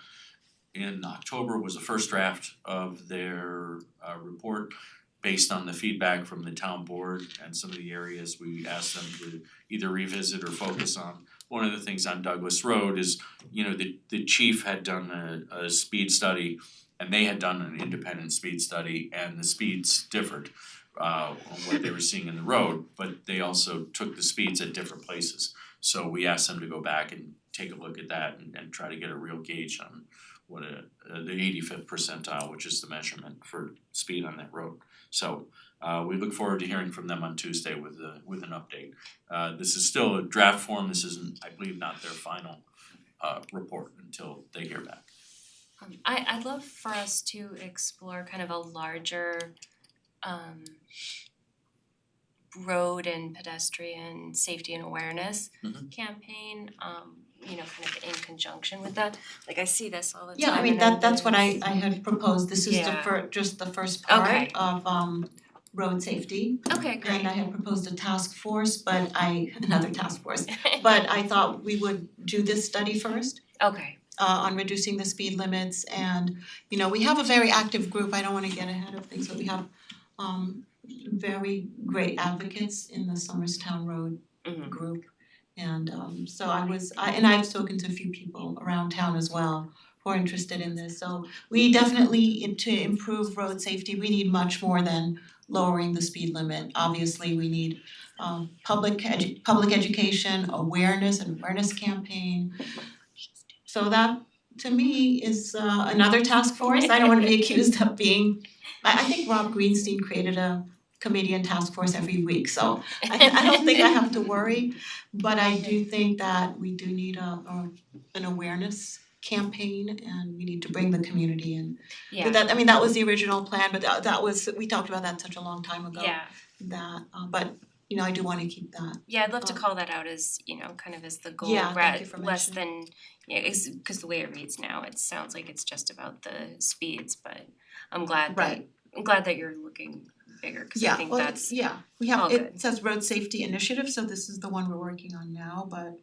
in October was the first draft of their report based on the feedback from the town board and some of the areas we asked them to either revisit or focus on. One of the things on Douglas Road is, the chief had done a speed study and they had done an independent speed study and the speeds differed on what they were seeing in the road, but they also took the speeds at different places. So we asked them to go back and take a look at that and try to get a real gauge on what the 85th percentile, which is the measurement for speed on that road. So we look forward to hearing from them on Tuesday with an update. This is still a draft form. This isn't, I believe, not their final report until they hear back. I'd love for us to explore kind of a larger road and pedestrian safety and awareness campaign, kind of in conjunction with that. Like I see this all the time. Yeah, I mean, and that's what I there's- had proposed. This is Yeah. just the first Okay. part of road safety. Okay, great. And I had proposed a task force, but another task force, but I thought we would do this study first Okay, on reducing the speed limits and, we have a very active group, I don't wanna get ahead of things, but we have very great advocates in the Somerstown Road Mhm. group. And so I've spoken to a few people around town as well who are interested in this. So we definitely, to improve road safety, we need much more than lowering the speed limit. Obviously, we need public education, awareness campaign. So that to me is another task force. I don't wanna be accused of being, I think Rob Greenstein created a committee and task force every week, so I don't think I have to worry. But I do think that we do need an awareness campaign and we need to bring the community in. yeah, But that was the original plan, but that was, we talked about that such a long time ago. yeah. But I do wanna keep that. Yeah, I'd love to call that out as, kind of as the goal, Yeah, thank you for less than, cause the way it reads now, it sounds like it's just about the speeds, but I'm glad that you're looking bigger, cause I think that's We all have, good. it says road safety initiative, so this is the one we're working on now, but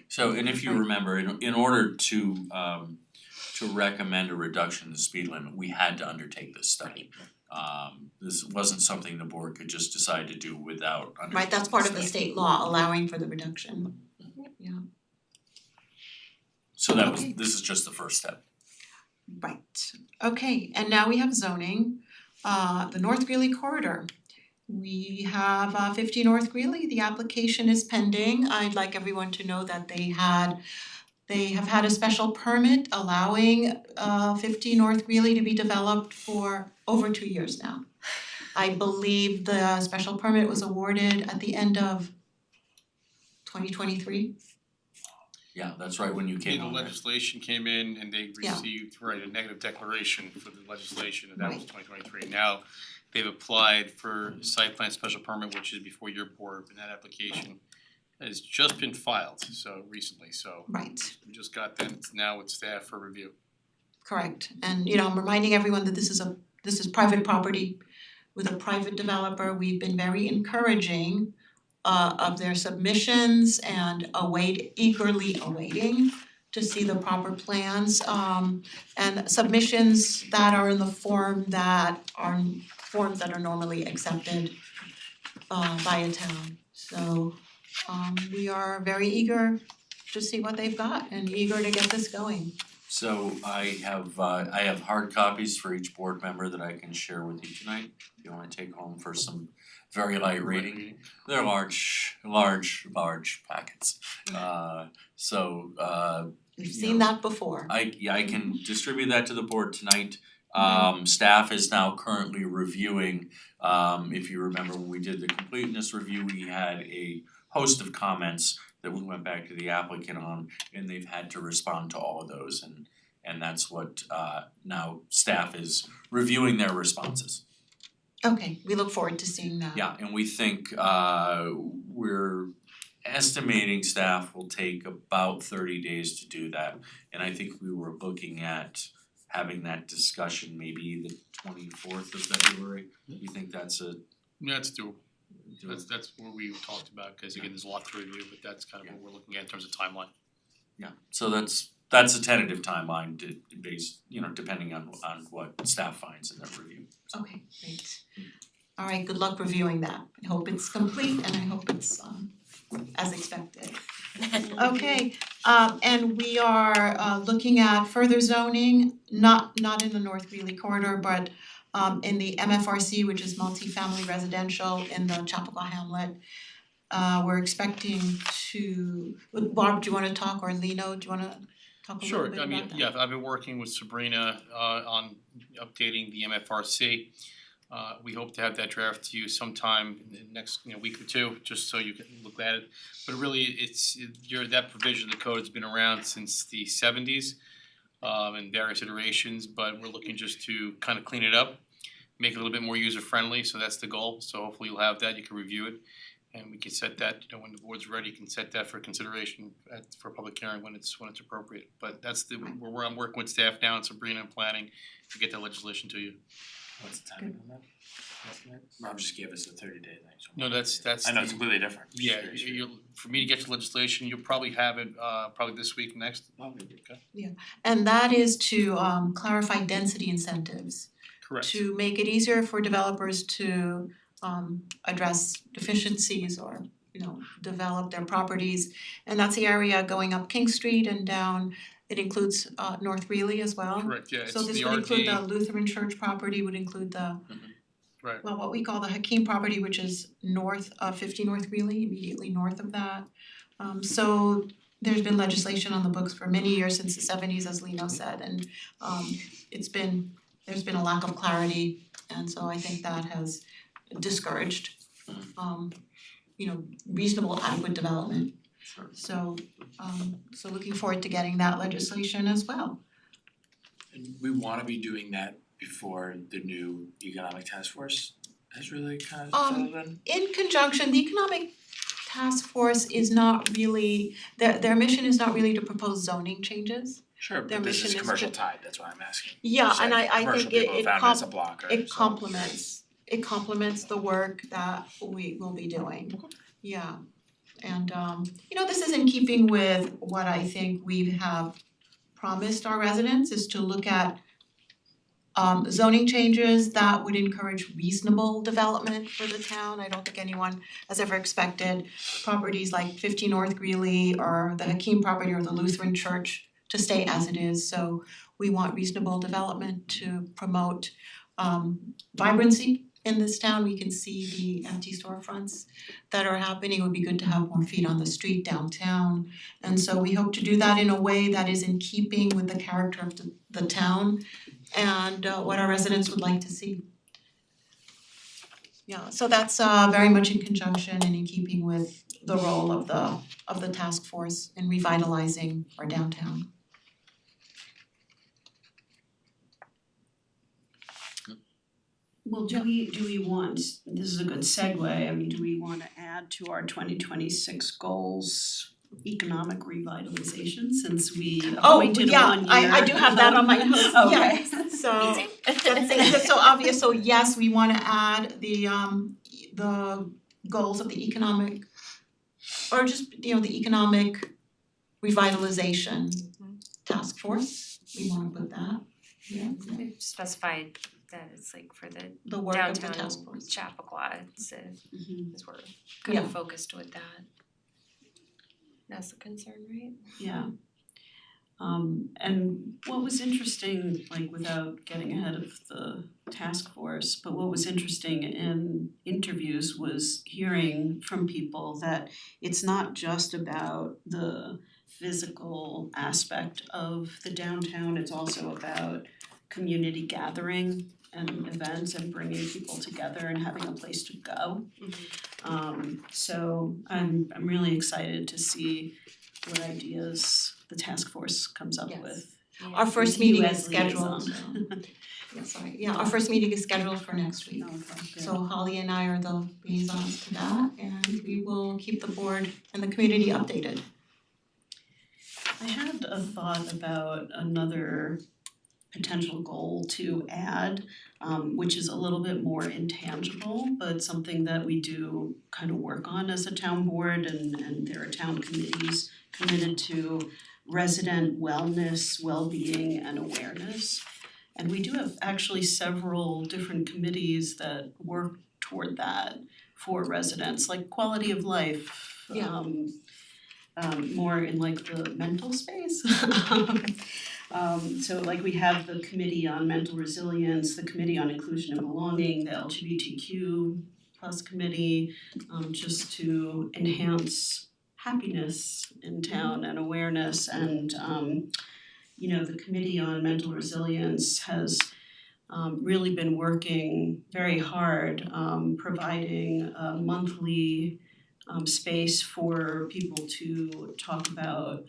So, and if you remember, in order to recommend a reduction in the speed limit, we had to undertake this study. This wasn't something the board could just decide to do without undertaking right, that's part of the study. state law allowing for the reduction. So Okay. this is just the first step. Right, okay, and now we have zoning, the North Greeley corridor. We have 50 North Greeley, the application is pending. I'd like everyone to know that they have had a special permit allowing 50 North Greeley to be developed for over 2 years now. I believe the special permit was awarded at the end of 2023. Yeah, that's right, when you came The on there. legislation came in and they Yeah. received, a negative declaration for the legislation, and that was Right. 2023. Now, they've applied for site plan special permit, which is before your board, and that application has just been filed, so recently, so Right. we just got that, it's now with staff for review. Correct, and I'm reminding everyone that this is private property. with a private developer. We've been very encouraging of their submissions and eagerly awaiting to see the proper plans and submissions that are in the forms that are normally accepted by a town. So we are very eager to see what they've got and eager to get this going. So I have hard copies for each board member that I can share with you tonight. If you wanna take home for some very light reading. They're large packets. We've seen that before. I can distribute that to the board tonight. Staff is now currently reviewing, if you remember when we did the completeness review, we had a host of comments that we went back to the applicant on, and they've had to respond to all of those, and that's what now staff is reviewing their responses. Okay, we look forward to seeing that. Yeah, and we think we're estimating staff will take about 30 days to do that. And I think we were looking at having that discussion maybe the 24th of February. You think that's a Yeah, it's doable. That's what we talked about, cause again, there's a lot to review, but that's kind of what we're looking at in terms of timeline. Yeah, so that's a tentative timeline to base, depending on what staff finds in their review. Okay, great. All right, good luck reviewing that. I hope it's complete and I hope it's as expected. Okay, and we are looking at further zoning, not in the North Greeley corridor, but in the MFRC, which is multifamily residential in the Chappaqua Hamlet. We're expecting to, Barb, do you wanna talk, or Lino, do you wanna talk a little bit about that? Sure, yeah, I've been working with Sabrina on updating the MFRC. We hope to have that draft to you sometime in the next week or two, just so you can look at it. But really, that provision of the code has been around since the 70s in various iterations, but we're looking just to kind of clean it up, make it a little bit more user friendly, so that's the goal. So hopefully you'll have that, you can review it, and we can set that, when the board's ready, you can set that for consideration for public hearing when it's appropriate. But that's where I'm working with staff now and Sabrina and planning to get that legislation to you. What's the timing on that? Rob just gave us a 30-day thing, so. No, that's I know it's completely different. Just Yeah, curious. for me to get your legislation, you'll probably have it probably this week, next. Oh, maybe. Okay. And that is to clarify density incentives, Correct. to make it easier for developers to address deficiencies or, develop their properties. And that's the area going up King Street and down. It includes North Greeley as well. Correct, yeah, it's So the this would include the RD, Lutheran Church property, would include the right. well, what we call the Hakeem property, which is north of 50 North Greeley, immediately north of that. So there's been legislation on the books for many years, since the 70s, as Lino said, and there's been a lack of clarity, and so I think that has discouraged reasonable, adequate development. Sure. So looking forward to getting that legislation as well. And we wanna be doing that before the new economic task force has really kind of settled in. In conjunction, the Economic Task Force is not really, their mission is not really to propose zoning changes. Sure, their but this mission is is commercial to- tied, that's why I'm asking. Yeah, You and said I commercial think people found it as a blocker, it so- complements the work that we will be doing. Yeah, and this is in keeping with what I think we have promised our residents, is to look at zoning changes that would encourage reasonable development for the town. I don't think anyone has ever expected properties like 50 North Greeley or the Hakeem property or the Lutheran Church to stay as it is. So we want reasonable development to promote vibrancy in this town. We can see the empty storefronts that are happening. It would be good to have more feet on the street downtown. And so we hope to do that in a way that is in keeping with the character of the town and what our residents would like to see. Yeah, so that's very much in conjunction and in keeping with the role of the task force in revitalizing our downtown. Well, do we want, this is a good segue, I mean, do we wanna add to our 2026 goals economic revitalization, since we appointed a 1 year? I do have that on my notes, Okay. yes. So that's so obvious, so yes, we wanna add the goals of the economic, or just, the economic revitalization task force, we wanna put that, We've specified that it's like for the the work of the downtown task force. Chappaqua, it's Mhm. is we're kind Yeah. of focused with that. That's the concern, right? Yeah. And what was interesting, like without getting ahead of the task force, but what was interesting in interviews was hearing from people that it's not just about the physical aspect of the downtown, it's also about community gathering and events and bringing people together and having a place to go. So I'm really excited to see what ideas the task force comes up Yes. with. Our first With you meeting is as scheduled, liaison. our first meeting is scheduled for next week. Okay, good. So Holly and I are the liaisons to that, and we will keep the board and the community updated. I had a thought about another potential goal to add, which is a little bit more intangible, but something that we do kind of work on as a town board, and there are town committees committed to resident wellness, well-being, and awareness. And we do have actually several different committees that work toward that for residents, like quality of life, Yeah. more in like the mental space. So like we have the Committee on Mental Resilience, the Committee on Inclusion and Belonging, the LGBTQ plus committee, just to enhance happiness in town and awareness. And the Committee on Mental Resilience has really been working very hard, providing a monthly space for people to talk about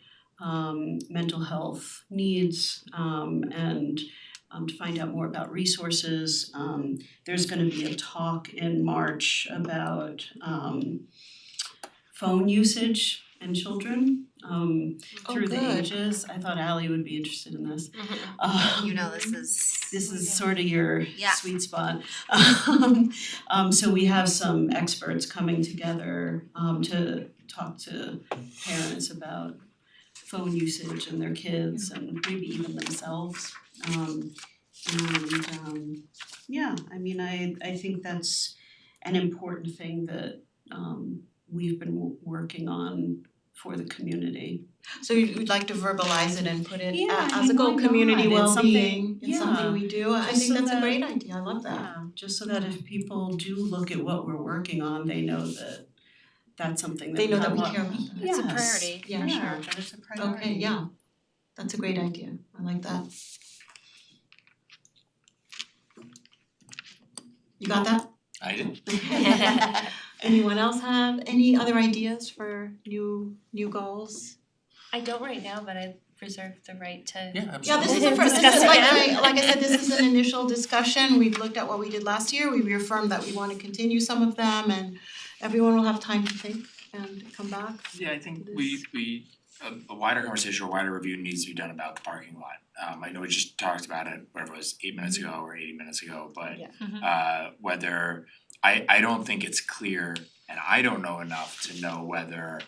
mental health needs, and to find out more about resources. There's gonna be a talk in March about phone usage in children through the good. ages. I thought Ally would be interested in this. You know, this This is Yeah. sort of your Yeah. sweet spot. So we have some experts coming together to talk to parents about phone usage and their kids and maybe even themselves. I think that's an important thing that we've been working on for the community. So you'd like to verbalize it and put it Yeah, I as a mean, goal, why community not? It's well-being, something- it's something we do, I Just think so that's a that- great idea, I love that. Yeah, just so that if people do look at what we're working on, they know that that's something that They know that have we a- care about that. It's a Yes. priority, Yeah, for Yeah, sure. that it's a priority. Okay, yeah, that's a great idea, I like that. You got that? I did. Anyone else have any other ideas for new goals? I don't right now, but I reserve the right to. Yeah, absolutely. Yeah, this is the first, this is like I said, this is an initial discussion, we've looked at what we did last year, we reaffirmed that we wanna continue some of them, and everyone will have time to think and come back. Yeah, I think we a wider conversation or wider review needs to be done about the parking lot. I know we just talked about it, whatever it was, 8 minutes ago or 80 minutes ago, but Yeah. whether I don't think it's clear, and I don't know enough to know whether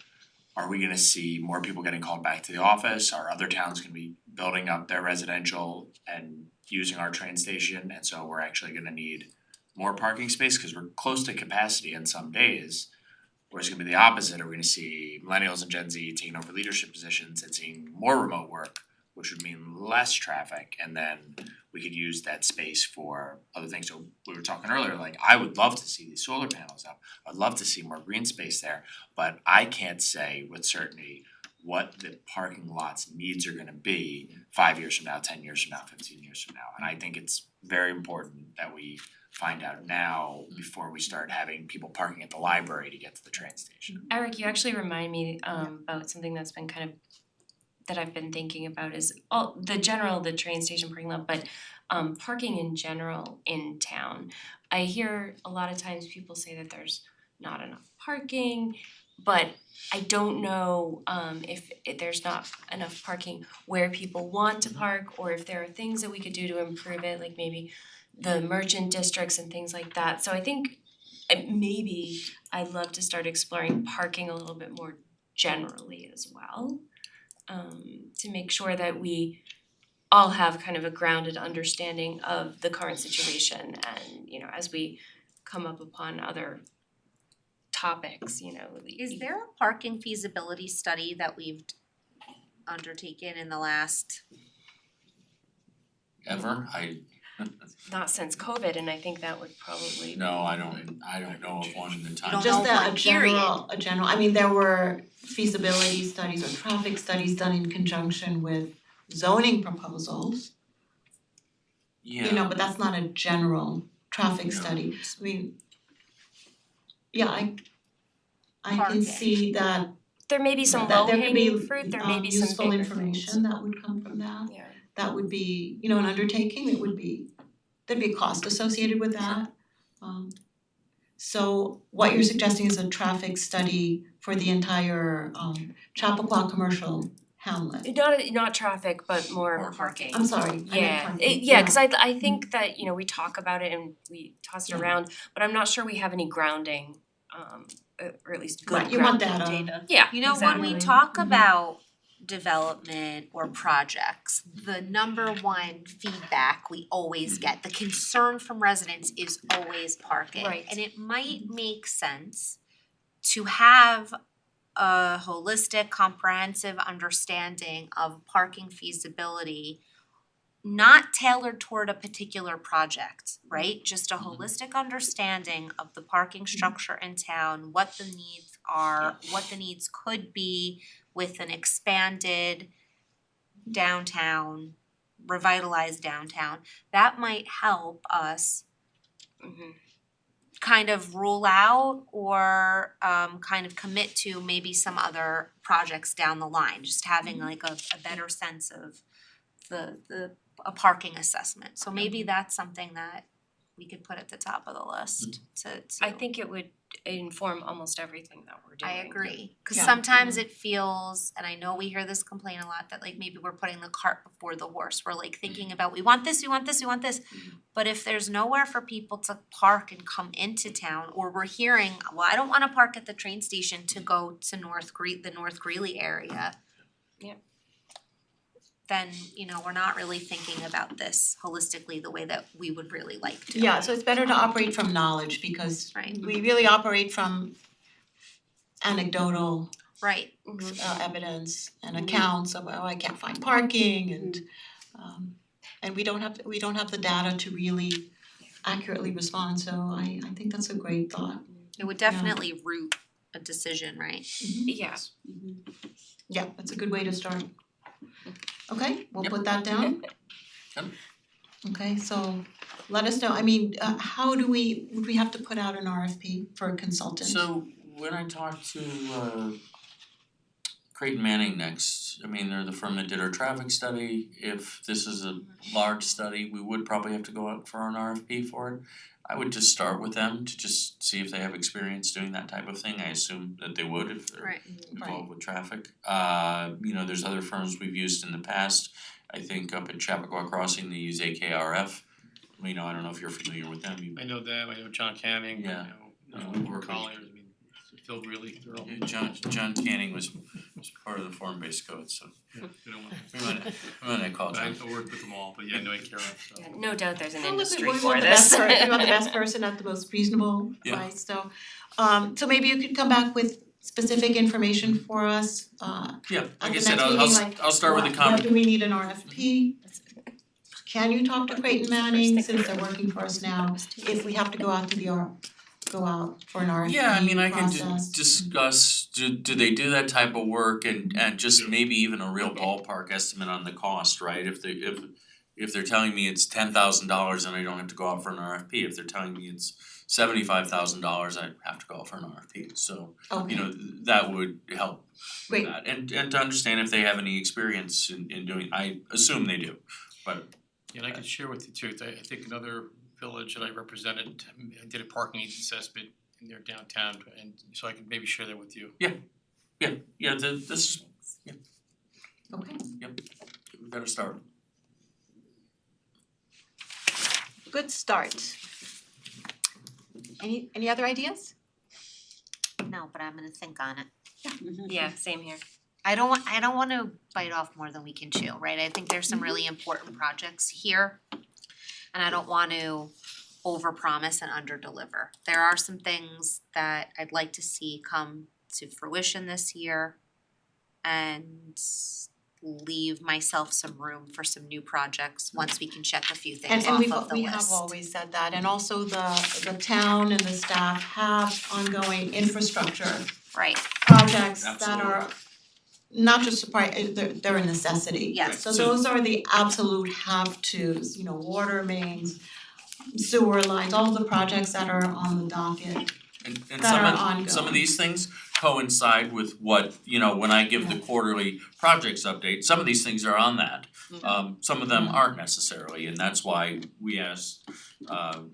are we gonna see more people getting called back to the office, are other towns gonna be building up their residential and using our train station, and so we're actually gonna need more parking space, cause we're close to capacity in some days. Or it's gonna be the opposite, or we're gonna see millennials and Gen Z taking over leadership positions and seeing more remote work, which would mean less traffic, and then we could use that space for other things. So we were talking earlier, like I would love to see these solar panels up, I'd love to see more green space there, but I can't say with certainty what the parking lot's needs are gonna be 5 years from now, 10 years from now, 15 years from now. And I think it's very important that we find out now before we start having people parking at the library to get to the train station. Eric, you actually remind me about something that's been kind of that I've been thinking about is the train station parking lot, but parking in general in town. I hear a lot of times people say that there's not enough parking, but I don't know if there's not enough parking where people want to park, or if there are things that we could do to improve it, like maybe the merchant districts and things like that. So I think maybe I'd love to start exploring parking a little bit more generally as well. To make sure that we all have kind of a grounded understanding of the current situation, and as we come up upon other topics, Is there a parking feasibility study that we've undertaken in the last? Ever? not since COVID, and I think that would probably No, I don't know of one in the time. don't Just know a one, period. general, I mean, there were feasibility studies or traffic studies done in conjunction with zoning proposals, Yeah. but that's not a general traffic No. study. I mean, yeah, I can Parking. see that there may be some that low there could be hanging fruit, there may be some useful bigger information that would come from that. Yeah. That would be, an undertaking, there'd be a cost associated with that. So what you're suggesting is a traffic study for the entire Chappaqua commercial hamlet. Not traffic, but more More parking. I'm sorry, I meant Yeah, parking. yeah, cause I think that, we talk about it and we toss it Yeah. around, but I'm not sure we have any grounding, or at least good Right, you want grounding. data. Yeah, You know, when we exactly. talk Mhm. about development or projects, the number one feedback we always get, the concern from residents is always parking. Right. And it might make sense to have a holistic, comprehensive understanding of parking feasibility, not tailored toward a particular project, right? Just a holistic understanding of the parking structure in town, what the needs are, what the needs could be with an expanded downtown, revitalized downtown. That might help us Mhm. kind of rule out or kind of commit to maybe some other projects down the line, just having like a better sense of a parking assessment. So maybe that's something that we could put at the top of the list to I think it would inform almost everything that we're doing. I agree, cause Yeah. sometimes it feels, and I know we hear this complaint a lot, that like maybe we're putting the cart before the horse, we're like thinking about, we want this, we want this, we want this. But if there's nowhere for people to park and come into town, or we're hearing, well, I don't wanna park at the train station to go to the North Greeley area. Yeah. Then, we're not really thinking about this holistically the way that we would really like to. Yeah, so it's better to operate from knowledge because Right. we really operate from anecdotal Right, evidence and accounts of, I can't find parking and we don't have the data to really accurately respond, so I think that's a great thought. it would definitely root a decision, right? Yeah. Yeah, that's a good way to start. Okay, we'll put that down. Yep. Okay, so let us know, how would we have to put out an RFP for a consultant? So when I talked to Creighton Manning next, they're the firm that did our traffic study. If this is a large study, we would probably have to go out for an RFP for it. I would just start with them to just see if they have experience doing that type of thing. I assume that they would if they're Right. involved with traffic. There's other firms we've used in the past. I think up at Chappaqua Crossing, they use AKRF. I don't know if you're familiar with them. I know them, I know John Canning, Yeah. I know We work with- Colliers, Phil Greeley, they're all, John Canning was part of the form-based code, so they don't want we might call but I John. worked with them all, but yeah, no, I care of, so. Yeah, no doubt there's an Well, look, industry we for want the this. best we want the best person at the most reasonable Yeah. price, so maybe you could come back with specific information for us, Yeah, at like I the said, next I'll meeting, like, I'll start with the what do we need an RFP? Can you talk to Creighton Manning since they're working for us now, if we have to go out for an RFP Yeah, I can process? discuss, do they do that type of work and just maybe even a real ballpark estimate on the cost, right? If they're telling me it's $10,000 and I don't have to go out for an RFP, if they're telling me it's $75,000, I have to go out for an RFP, so Okay, that would help with Great. that. And to understand if they have any experience in doing, I assume they do, but And I can share with you too, I think another village that I represented, I did a parking needs assessment in their downtown, and so I can maybe share that with you. This, Okay, we gotta start. good start. Any other ideas? No, but I'm gonna think on it. Yeah, same here. I don't want to bite off more than we can chew, right? I think there's some really important projects here. And I don't want to overpromise and underdeliver. There are some things that I'd like to see come to fruition this year and leave myself some room for some new projects once we can check a few things off of the We have list. always said that, and also the town and the staff have ongoing infrastructure Right, projects that Absolutely. are not just surprise, they're a necessity. yes. So those are the absolute have-tos, water mains, sewer lines, all the projects that are on the docket. And That are some ongoing. of these things coincide with what, when I give the quarterly projects update, some of these things are on that. Some of them aren't necessarily, and that's why we asked,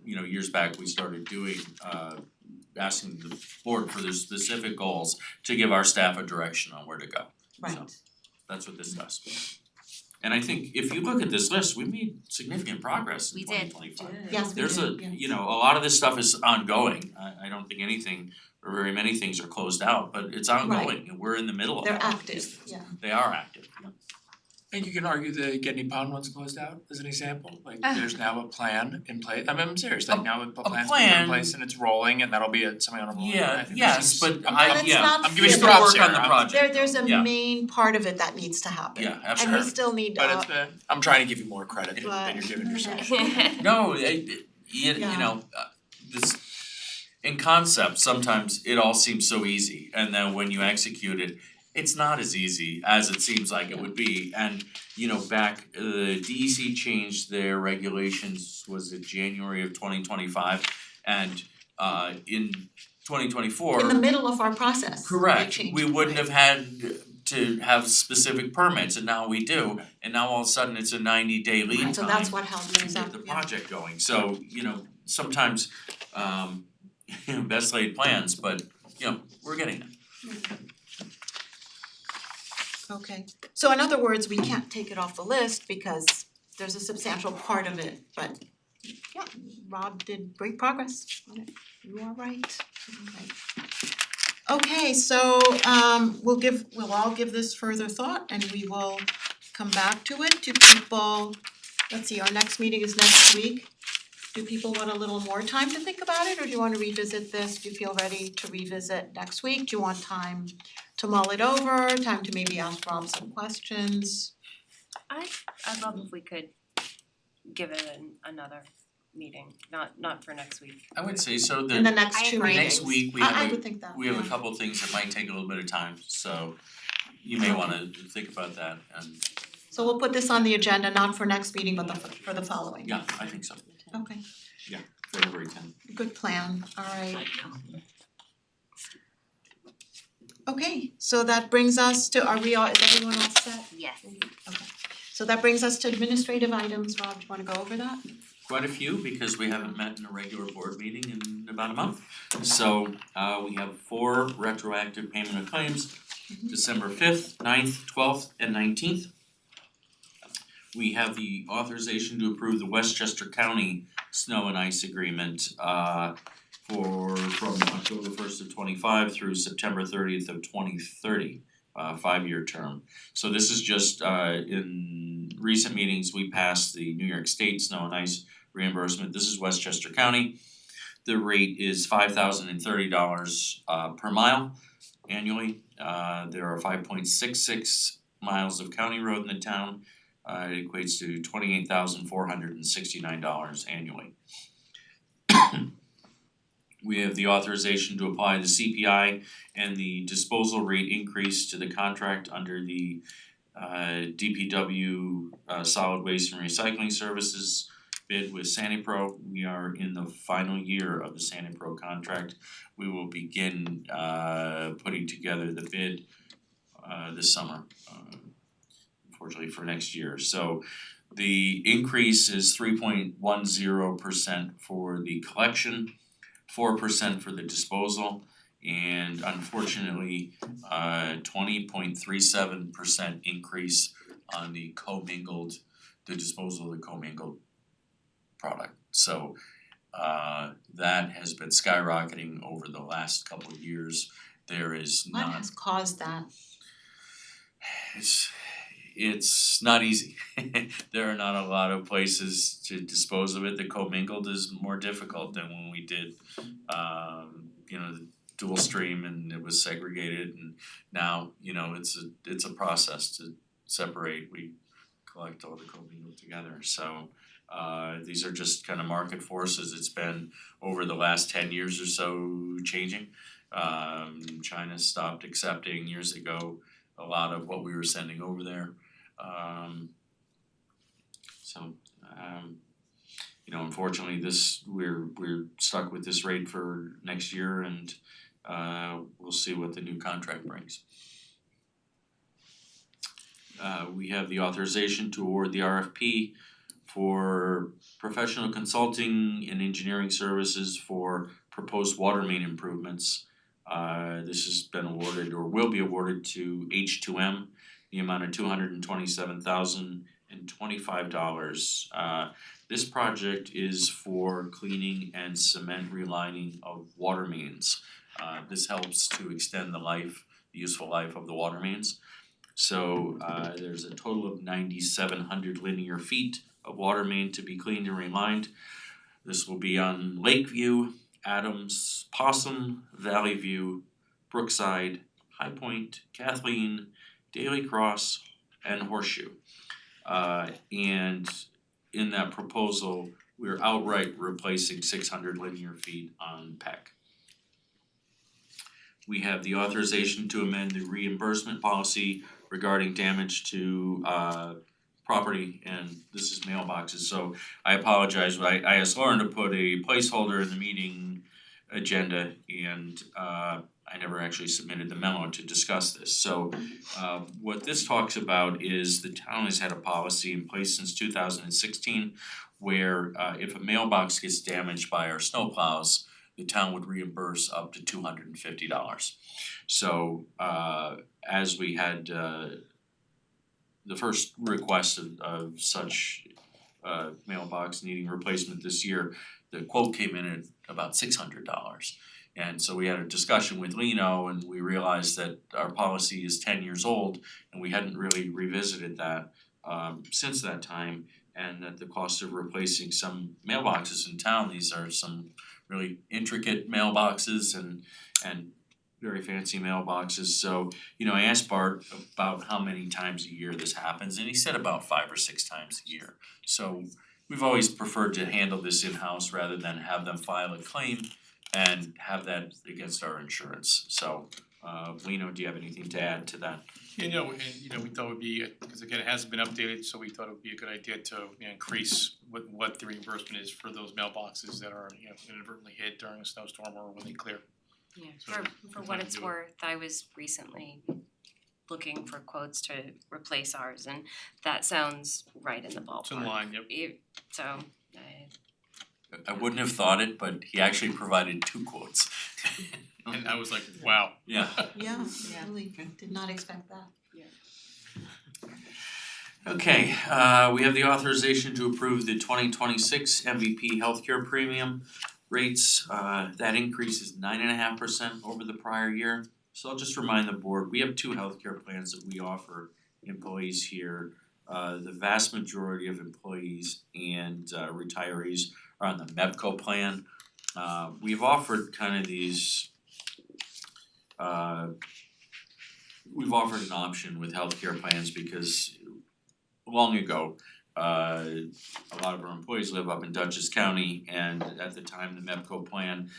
years back, we started doing asking the board for their specific goals to give our staff a direction on where to go. Right. That's what this does. And I think if you look at this list, we made significant progress in We did. 2025. Yes, we There's did, a lot of this stuff is ongoing. I don't think anything or very many things are closed out, but it's ongoing and we're in the middle of They're all of active, these things. yeah. They are active. And you can argue the Getney Pond one's closed out as an example, like there's now a plan in place, I'm serious, like now a plan's been put plan- in place and it's rolling and that'll be something on a rolling, I think Yes, this is- but let's not I'm giving you forget- props work on here, the I'm- project. There's a Yeah. main part of it that needs to happen. Yeah, And absolutely. we still need But it's I'm trying to give you more credit than But- you're giving yourself. No, Yeah. this in concept, sometimes it all seems so easy, and then when you execute it, it's not as easy as it seems like it would be. And back the DEC changed their regulations, was it January of 2025, and in 2024. in the middle of our process. They Correct, changed we it, wouldn't right. have had to have specific permits, and now we do, and now all of a sudden it's a 90-day lead time Right, so that's what held to things get up, the yeah. project going, so sometimes best laid plans, but we're getting there. Okay, so in other words, we can't take it off the list because there's a substantial part of it, but yeah, Rob did great progress on it. You are right, you are right. Okay, so we'll all give this further thought and we will come back to it. Do people, let's see, our next meeting is next week. Do people want a little more time to think about it, or do you wanna revisit this? Do you feel ready to revisit next week? Do you want time to mull it over, time to maybe ask Rob some questions? I'd love if we could give it another meeting, not for next week. I would say so, In the that next I 2 agree. meetings? next week we I have would think that, we have a yeah. couple of things that might take a little bit of time, so you may wanna think about that, and So we'll put this on the agenda, not for next meeting, but for the following. yeah, I think so, Okay, February 10th. good plan, alright. Okay, so that brings us to, is everyone all set? Yes. Okay, so that brings us to administrative items. Rob, do you wanna go over that? Quite a few, because we haven't met in a regular board meeting in about a month. So we have 4 retroactive payment of claims, December 5th, 9th, 12th, and 19th. We have the authorization to approve the Westchester County snow and ice agreement from October 1st of 25 through September 30th of 2030, 5-year term. So this is just in recent meetings, we passed the New York State snow and ice reimbursement. This is Westchester County. The rate is $5,030 per mile annually. There are 5.66 miles of county road in the town. It equates to $28,469 annually. We have the authorization to apply the CPI and the disposal rate increase to the contract under the DPW solid waste and recycling services bid with Sanipro. We are in the final year of the Sanipro contract. We will begin putting together the bid this summer, unfortunately for next year. So the increase is 3.10% for the collection, 4% for the disposal, and unfortunately, 20.37% increase on the disposal of the commingled product. So that has been skyrocketing over the last couple of years. There is What not has caused that? it's not easy. There are not a lot of places to dispose of it. The commingled is more difficult than when we did the dual stream and it was segregated, and now, it's a process to separate. We collect all the commingled together. So these are just kind of market forces. It's been over the last 10 years or so changing. China stopped accepting years ago a lot of what we were sending over there. Unfortunately, we're stuck with this rate for next year, and we'll see what the new contract brings. We have the authorization to award the RFP for professional consulting and engineering services for proposed water main improvements. This has been awarded or will be awarded to H2M, the amount of $227,025. This project is for cleaning and cement relining of water mains. This helps to extend the useful life of the water mains. So there's a total of 9,700 linear feet of water main to be cleaned and relined. This will be on Lakeview, Adams, Possum, Valley View, Brookside, High Point, Kathleen, Daily Cross, and Horseshoe. And in that proposal, we're outright replacing 600 linear feet on Peck. We have the authorization to amend the reimbursement policy regarding damage to property, and this is mailboxes. So I apologize, but I asked Lauren to put a placeholder in the meeting agenda, and I never actually submitted the memo to discuss this. So what this talks about is the town has had a policy in place since 2016 where if a mailbox gets damaged by our snowplows, the town would reimburse up to $250. So as we had the first request of such mailbox needing replacement this year, the quote came in at about $600. And so we had a discussion with Lino, and we realized that our policy is 10 years old and we hadn't really revisited that since that time, and that the cost of replacing some mailboxes in town, these are some really intricate mailboxes and very fancy mailboxes. So, I asked Bart about how many times a year this happens, and he said about 5 or 6 times a year. So we've always preferred to handle this in-house rather than have them file a claim and have that against our insurance. So Lino, do you have anything to add to that? Yeah, we thought it would be, because again, it hasn't been updated, so we thought it would be a good idea to increase what the reimbursement is for those mailboxes that are inadvertently hit during a snowstorm or when they clear. Yeah, So for we're what trying to it's do it. worth, I was recently looking for quotes to replace ours, and that sounds right in the ballpark. It's in line, yep. So I wouldn't have thought it, but he actually provided 2 quotes. And I was like, wow. Yeah. Yeah, really did not expect that. Okay, we have the authorization to approve the 2026 MVP healthcare premium rates. That increase is 9.5% over the prior year. So I'll just remind the board, we have 2 healthcare plans that we offer employees here. The vast majority of employees and retirees are on the MEPCO plan. We've offered kind of these we've offered an option with healthcare plans because long ago, a lot of our employees live up in Dutchess County, and at the time the MEPCO plan,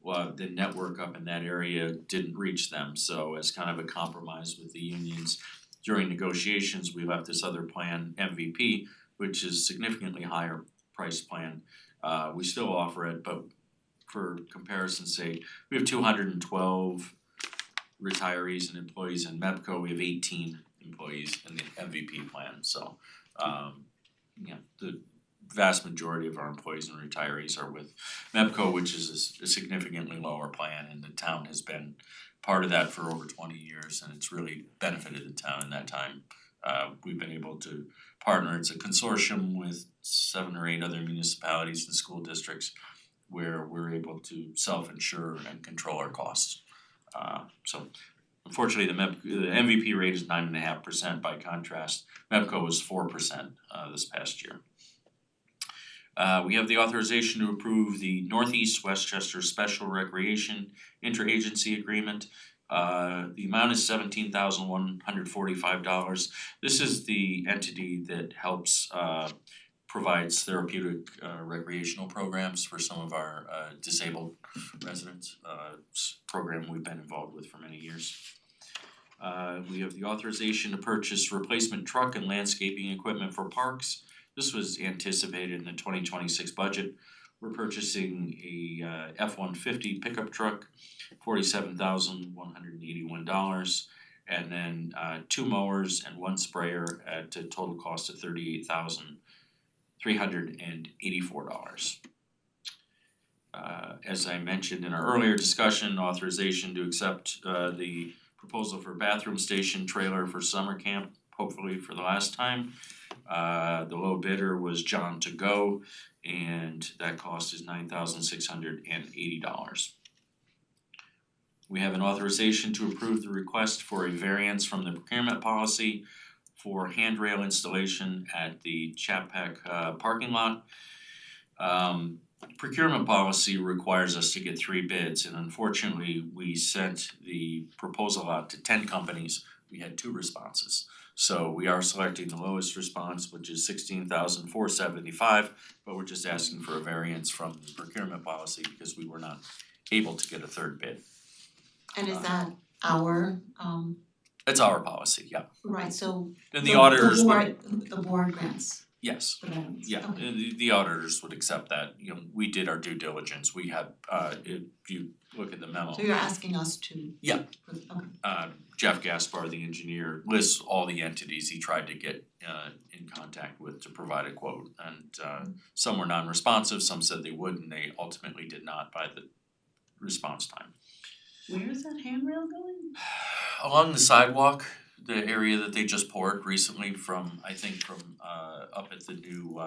the network up in that area didn't reach them. So as kind of a compromise with the unions, during negotiations, we left this other plan, MVP, which is significantly higher price plan. We still offer it, but for comparison's sake, we have 212 retirees and employees in MEPCO. We have 18 employees in the MVP plan. So vast majority of our employees and retirees are with MEPCO, which is a significantly lower plan, and the town has been part of that for over 20 years, and it's really benefited the town in that time. We've been able to partner, it's a consortium with 7 or 8 other municipalities and school districts where we're able to self-insure and control our costs. So unfortunately, the MVP rate is 9.5%. By contrast, MEPCO was 4% this past year. We have the authorization to approve the Northeast Westchester Special Recreation Interagency Agreement. The amount is $17,145. This is the entity that helps provides therapeutic recreational programs for some of our disabled residents. It's a program we've been involved with for many years. We have the authorization to purchase replacement truck and landscaping equipment for parks. This was anticipated in the 2026 budget. We're purchasing a F-150 pickup truck, $47,181, and then 2 mowers and 1 sprayer at a total cost of $38,384. As I mentioned in our earlier discussion, authorization to accept the proposal for bathroom station trailer for summer camp, hopefully for the last time. The low bidder was John To Go, and that cost is $9,680. We have an authorization to approve the request for a variance from the procurement policy for handrail installation at the Chapac parking lot. Procurement policy requires us to get 3 bids, and unfortunately, we sent the proposal out to 10 companies. We had 2 responses. So we are selecting the lowest response, which is $16,475, but we're just asking for a variance from the procurement policy because we were not able to get a 3rd bid. And is that our It's our policy, yeah. right, so And the auditors would, the board grants yes, the variance, yeah, okay. and the auditors would accept that. You know, we did our due diligence. We had, if you look at the memo, So you're asking us to Yeah. okay. Jeff Gaspar, the engineer, lists all the entities he tried to get in contact with to provide a quote. And some were non-responsive, some said they would, and they ultimately did not by the response time. Where is that handrail going? Along the sidewalk, the area that they just poured recently from, I think from up at the new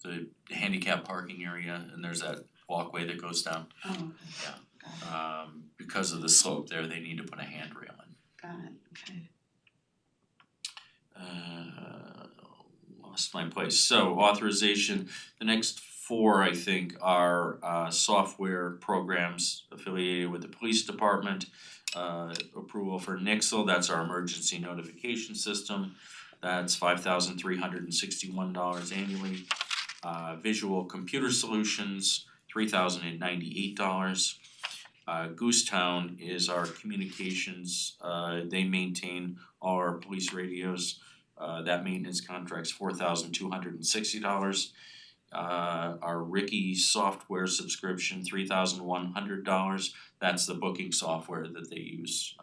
the handicap parking area, and there's that walkway that goes down. Oh, okay. Yeah. Got it, Because of the slope there, they need to put a handrail in. got it, okay. Lost my place. So authorization, the next 4 I think are software programs affiliated with the police department. Approval for Nixle, that's our emergency notification system. That's $5,361 annually. Visual Computer Solutions, $3,098. Goosetown is our communications, they maintain all our police radios. That maintenance contract's $4,260. Our Ricky software subscription, $3,100. That's the booking software that they use,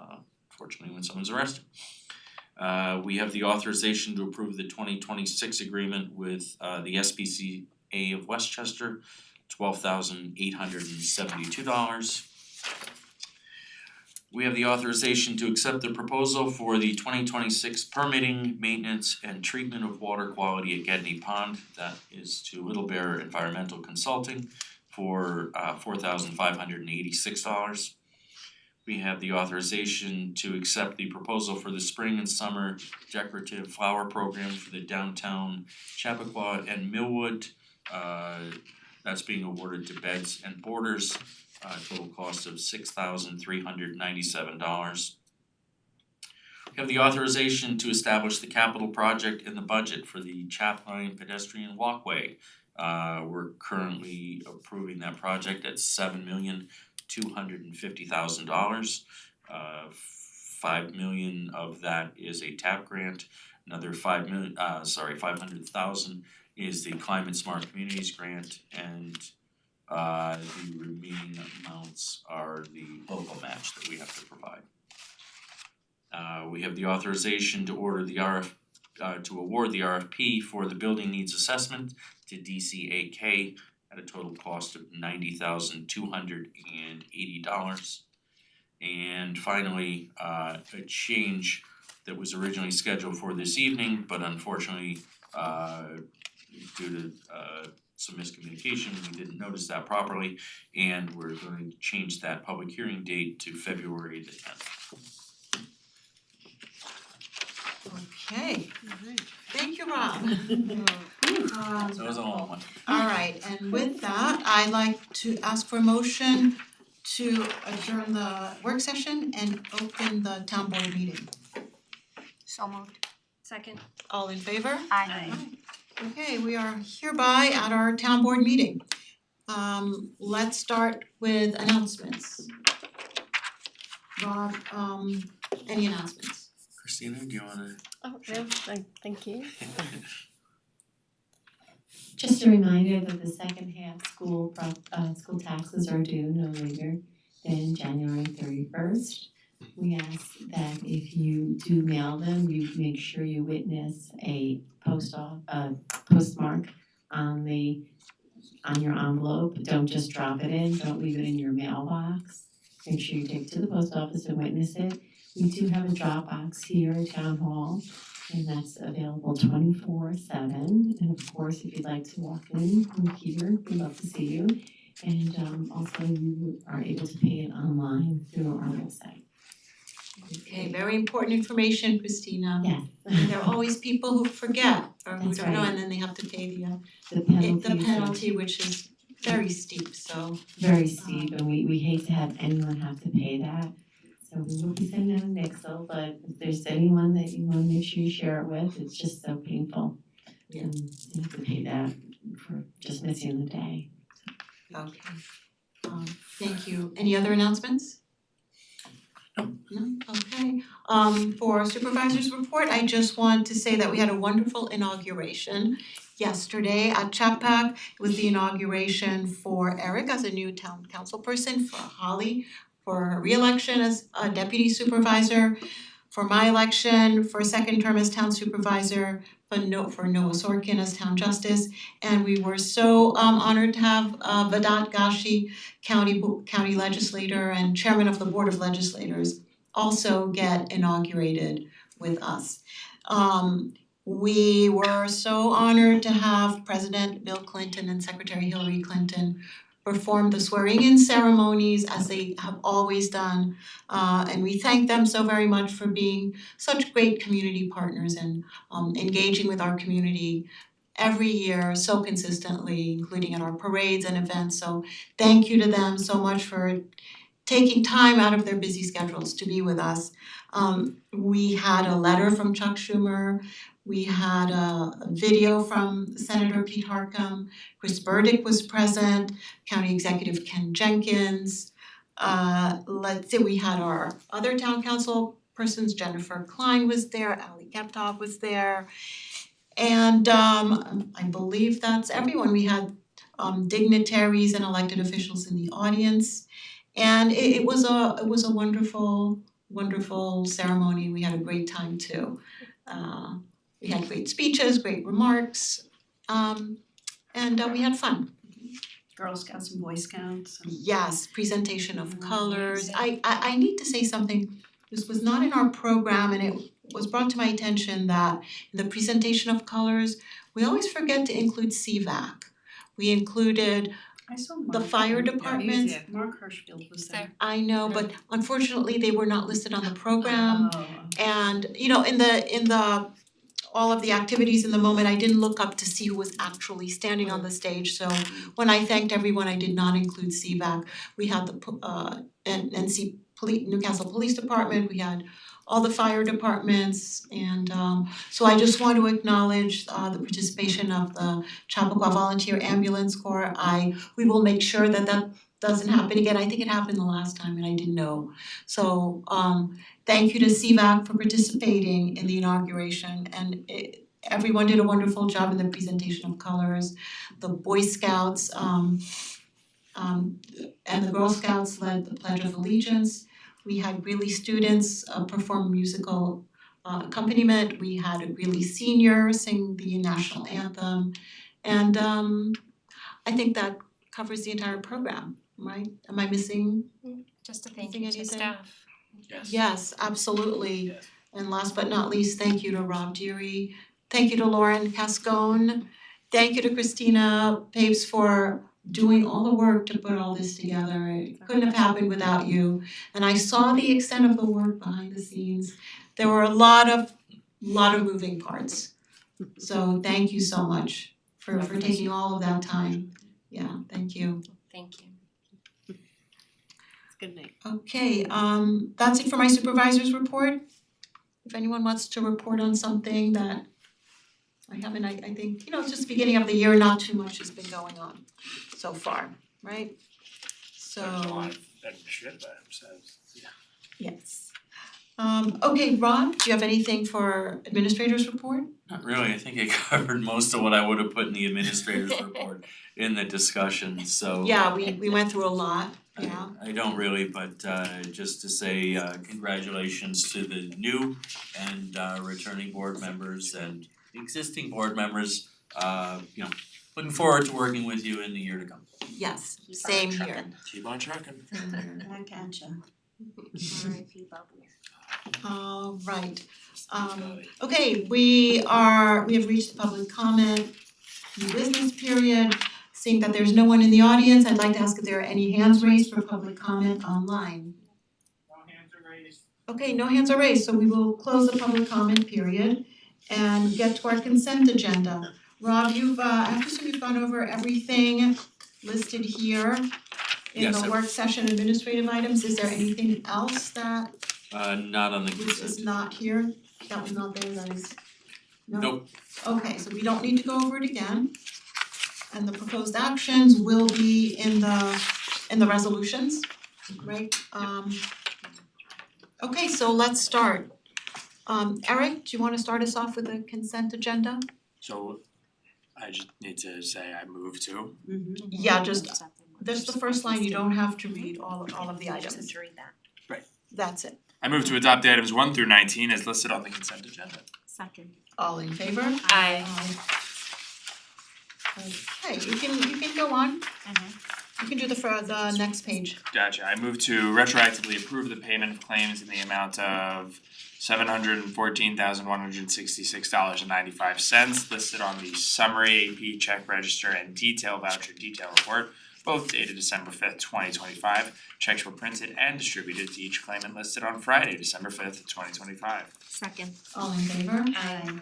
fortunately, when someone's arrested. We have the authorization to approve the 2026 agreement with the SPCA of Westchester, $12,872. We have the authorization to accept the proposal for the 2026 permitting, maintenance, and treatment of water quality at Gedney Pond. That is to Little Bear Environmental Consulting for $4,586. We have the authorization to accept the proposal for the spring and summer decorative flower program for the downtown Chappaqua and Millwood. That's being awarded to Beds and Borders. Total cost of $6,397. We have the authorization to establish the capital project in the budget for the Chapline pedestrian walkway. We're currently approving that project at $7,250,000. $5 million of that is a TAP grant. Another $500,000 is the Climate Smart Communities grant, and the remaining amounts are the local match that we have to provide. We have the authorization to order the to award the RFP for the building needs assessment to DCAK at a total cost of $90,280. And finally, a change that was originally scheduled for this evening, but unfortunately, due to some miscommunication, we didn't notice that properly, and we're going to change that public hearing date to February the 10th. Okay, thank you, Rob. So it was a long one. Alright, and with that, I'd like to ask for a motion to adjourn the work session and open the town board meeting. So moved. Second. All in favor? Aye. Okay, we are hereby at our town board meeting. Let's start with announcements. Rob, any announcements? Christina, do you wanna? Oh, no, thank you. Just a reminder that the second half school taxes are due no later than January 31st. We ask that if you do mail them, you make sure you witness a postmark on your envelope. Don't just drop it in, don't leave it in your mailbox. Make sure you take it to the post office and witness it. We do have a drop box here at Town Hall, and that's available 24/7. And of course, if you'd like to walk in, I'm Peter, we'd love to see you. And also you are able to pay it online through our website. Okay, very important information, Christina. Yes. There are always people who forget or who That's don't know, right. and then they have to pay The the penalties penalty, which is very steep, so are very steep, and we hate to have anyone have to pay that. So we will be sending out a nixle, but if there's anyone that you wanna make sure you share it with, it's just so painful. Yeah. And you have to pay that for just missing the day. okay. Thank you. Any other announcements? No, okay. For supervisor's report, I just want to say that we had a wonderful inauguration yesterday at Chapac. It was the inauguration for Eric as a new town council person, for Holly for her re-election as a deputy supervisor, for my election for a second term as town supervisor, for Noah Sorkin as town justice. And we were so honored to have Vedat Gashi, county legislator and chairman of the Board of Legislators, also get inaugurated with us. We were so honored to have President Bill Clinton and Secretary Hillary Clinton perform the swearing-in ceremonies as they have always done. And we thank them so very much for being such great community partners and engaging with our community every year so consistently, including at our parades and events. So thank you to them so much for taking time out of their busy schedules to be with us. We had a letter from Chuck Schumer. We had a video from Senator Pete Harckham. Chris Burdick was present, County Executive Ken Jenkins. Let's see, we had our other town council persons, Jennifer Klein was there, Ali Keptop was there. And I believe that's everyone. We had dignitaries and elected officials in the audience. And it was a wonderful ceremony. We had a great time too. We had great speeches, great remarks, and we had fun. Girl Scouts and Boy Scouts. Yes, presentation of colors. I need to say something. This was not in our program, and it was brought to my attention that in the presentation of colors, we always forget to include CVAC. We included I saw the Mark. fire Yeah, departments. Mark Hirschfield was there. I know, but unfortunately, they were not listed on the program. Oh. And in the all of the activities in the moment, I didn't look up to see who was actually standing on the stage. So when I thanked everyone, I did not include CVAC. We had the Newcastle Police Department, we had all the fire departments, and so I just want to acknowledge the participation of the Chappaqua Volunteer Ambulance Corps. We will make sure that doesn't happen again. I think it happened the last time and I didn't know. So thank you to CVAC for participating in the inauguration, and everyone did a wonderful job in the presentation of colors. The Boy Scouts and the Girl Scouts led the Pledge of Allegiance. We had really students perform musical accompaniment. We had a really senior sing the national anthem. And I think that covers the entire program, right? Am I missing? Just a thank thank you you to to staff. Yes. Yes, absolutely. Yes. And last but not least, thank you to Rob Deary. Thank you to Lauren Cascone. Thank you to Christina Papes for doing all the work to put all this together. It couldn't have happened without you. And I saw the extent of the work behind the scenes. There were a lot of moving parts. So thank you so much for taking all of that time. Yeah, thank you. Thank you. Good night. Okay, that's it for my supervisor's report. If anyone wants to report on something that I haven't, I think, it's just the beginning of the year, not too much has been going on so far, right? So, There's a lot of administrative items, so, yeah. yes. Okay, Rob, do you have anything for administrator's report? Not really, I think I covered most of what I would have put in the administrator's report in the discussion, so. Yeah, we went through a lot, yeah. I don't really, but just to say congratulations to the new and returning board members and existing board members, looking forward to working with you in the year to come. Yes, Keep on same here. trucking. Keep on trucking. Same here. Back at ya. R.I.P. Bubbles. All right, okay, we have reached the public comment, new business period. Seeing that there's no one in the audience, I'd like to ask if there are any hands raised for public comment online. No hands are raised. Okay, no hands are raised, so we will close the public comment period and get to our consent agenda. Rob, I presume you've gone over everything listed here in Yes, the work session administrative items. Is there anything else that Not on the is consent. not here? That was not there, that is? No? Nope. Okay, so we don't need to go over it again. And the proposed actions will be in the resolutions, right? Okay, so let's start. Eric, do you wanna start us off with the consent agenda? So I just need to say I move to. Yeah, just the first line, you don't have to read all of the Just items. to read that. That's it. I move to adopt items 1 through 19 as listed on the consent agenda. Second. All in favor? Aye. Okay, you can go on. You can do the next page. Gotcha. I move to retroactively approve the payment of claims in the amount of $714,166.95 listed on the summary AP check register and detail voucher detail report, both dated December 5th, 2025. Checks were printed and distributed to each claimant listed on Friday, December 5th, 2025. Second. All in favor? Aye.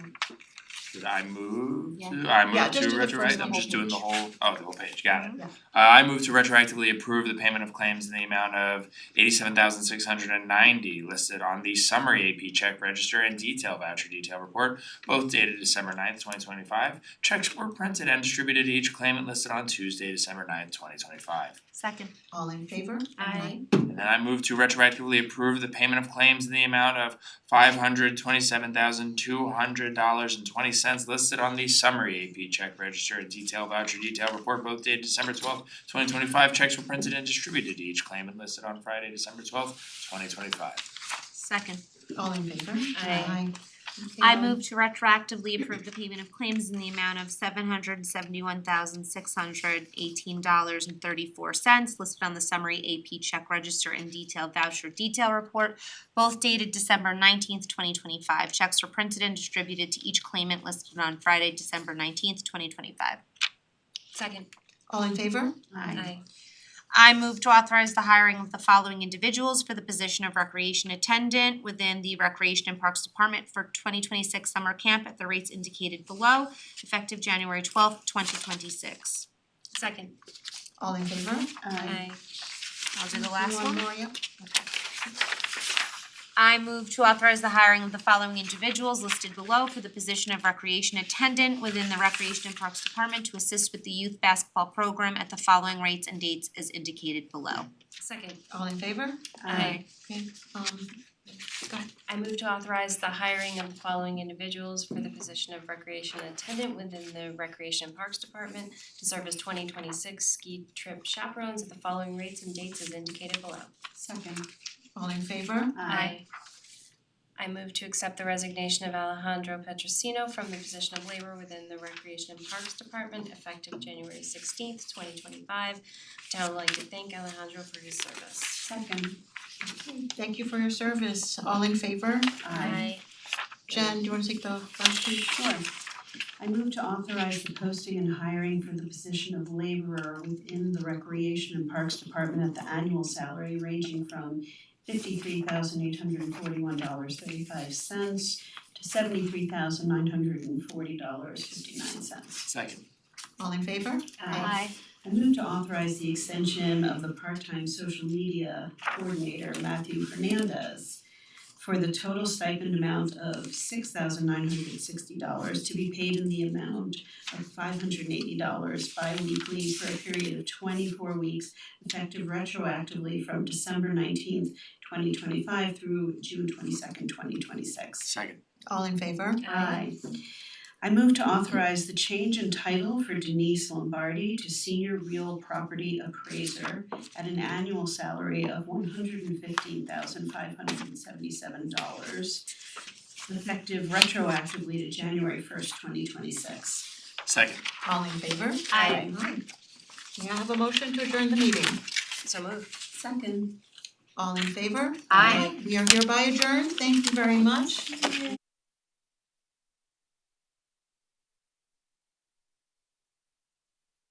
Did I move Yeah. to, I Yeah, move just to do the first, retroact, the I'm whole just doing the page. whole, the whole page, got it. Yeah. I move to retroactively approve the payment of claims in the amount of $87,690 listed on the summary AP check register and detail voucher detail report, both dated December 9th, 2025. Checks were printed and distributed to each claimant listed on Tuesday, December 9th, 2025. Second. All in favor? Aye. And then I move to retroactively approve the payment of claims in the amount of $527,200.20 listed on the summary AP check register and detail voucher detail report, both dated December 12th, 2025. Checks were printed and distributed to each claimant listed on Friday, December 12th, 2025. Second. All in favor? Aye. Okay, I move to retroactively approve the payment of claims in the amount of $771,618.34 listed on the summary AP check register and detail voucher detail report, both dated December 19th, 2025. Checks were printed and distributed to each claimant listed on Friday, December 19th, 2025. Second. All in favor? Aye. I move to authorize the hiring of the following individuals for the position of recreation attendant within the Recreation and Parks Department for 2026 summer camp at the rates indicated below, effective January 12th, 2026. Second. All in favor? Aye. I'll do the last one. More, yeah. I move to authorize the hiring of the following individuals listed below for the position of recreation attendant within the Recreation and Parks Department to assist with the youth basketball program at the following rates and dates as indicated below. Second. All in favor? Aye. Okay, go ahead. I move to authorize the hiring of the following individuals for the position of recreation attendant within the Recreation and Parks Department to serve as 2026 ski trip chaperones at the following rates and dates as indicated below. Second. All in favor? Aye. I move to accept the resignation of Alejandro Petrosino from the position of labor within the Recreation and Parks Department effective January 16th, 2025. Town would like to thank Alejandro for his service. Second. Thank you for your service. All in favor? Aye. Jen, do you wanna take the last two? Sure. I move to authorize the posting and hiring for the position of laborer within the Recreation and Parks Department at the annual salary ranging from $53,841.35 to $73,940.59. Second. All in favor? Aye. I move to authorize the extension of the part-time social media coordinator Matthew Hernandez for the total stipend amount of $6,960 to be paid in the amount of $580 bi-weekly for a period of 24 weeks effective retroactively from December 19th, 2025 through June 22nd, 2026. Second. All in favor? Aye. I move to authorize the change in title for Denise Lombardi to Senior Real Property Appraiser at an annual salary of $115,577, effective retroactively to January 1st, 2026. Second. All in favor? Aye. May I have a motion to adjourn the meeting? So moved. Second. All in favor? Aye. We are hereby adjourned. Thank you very much.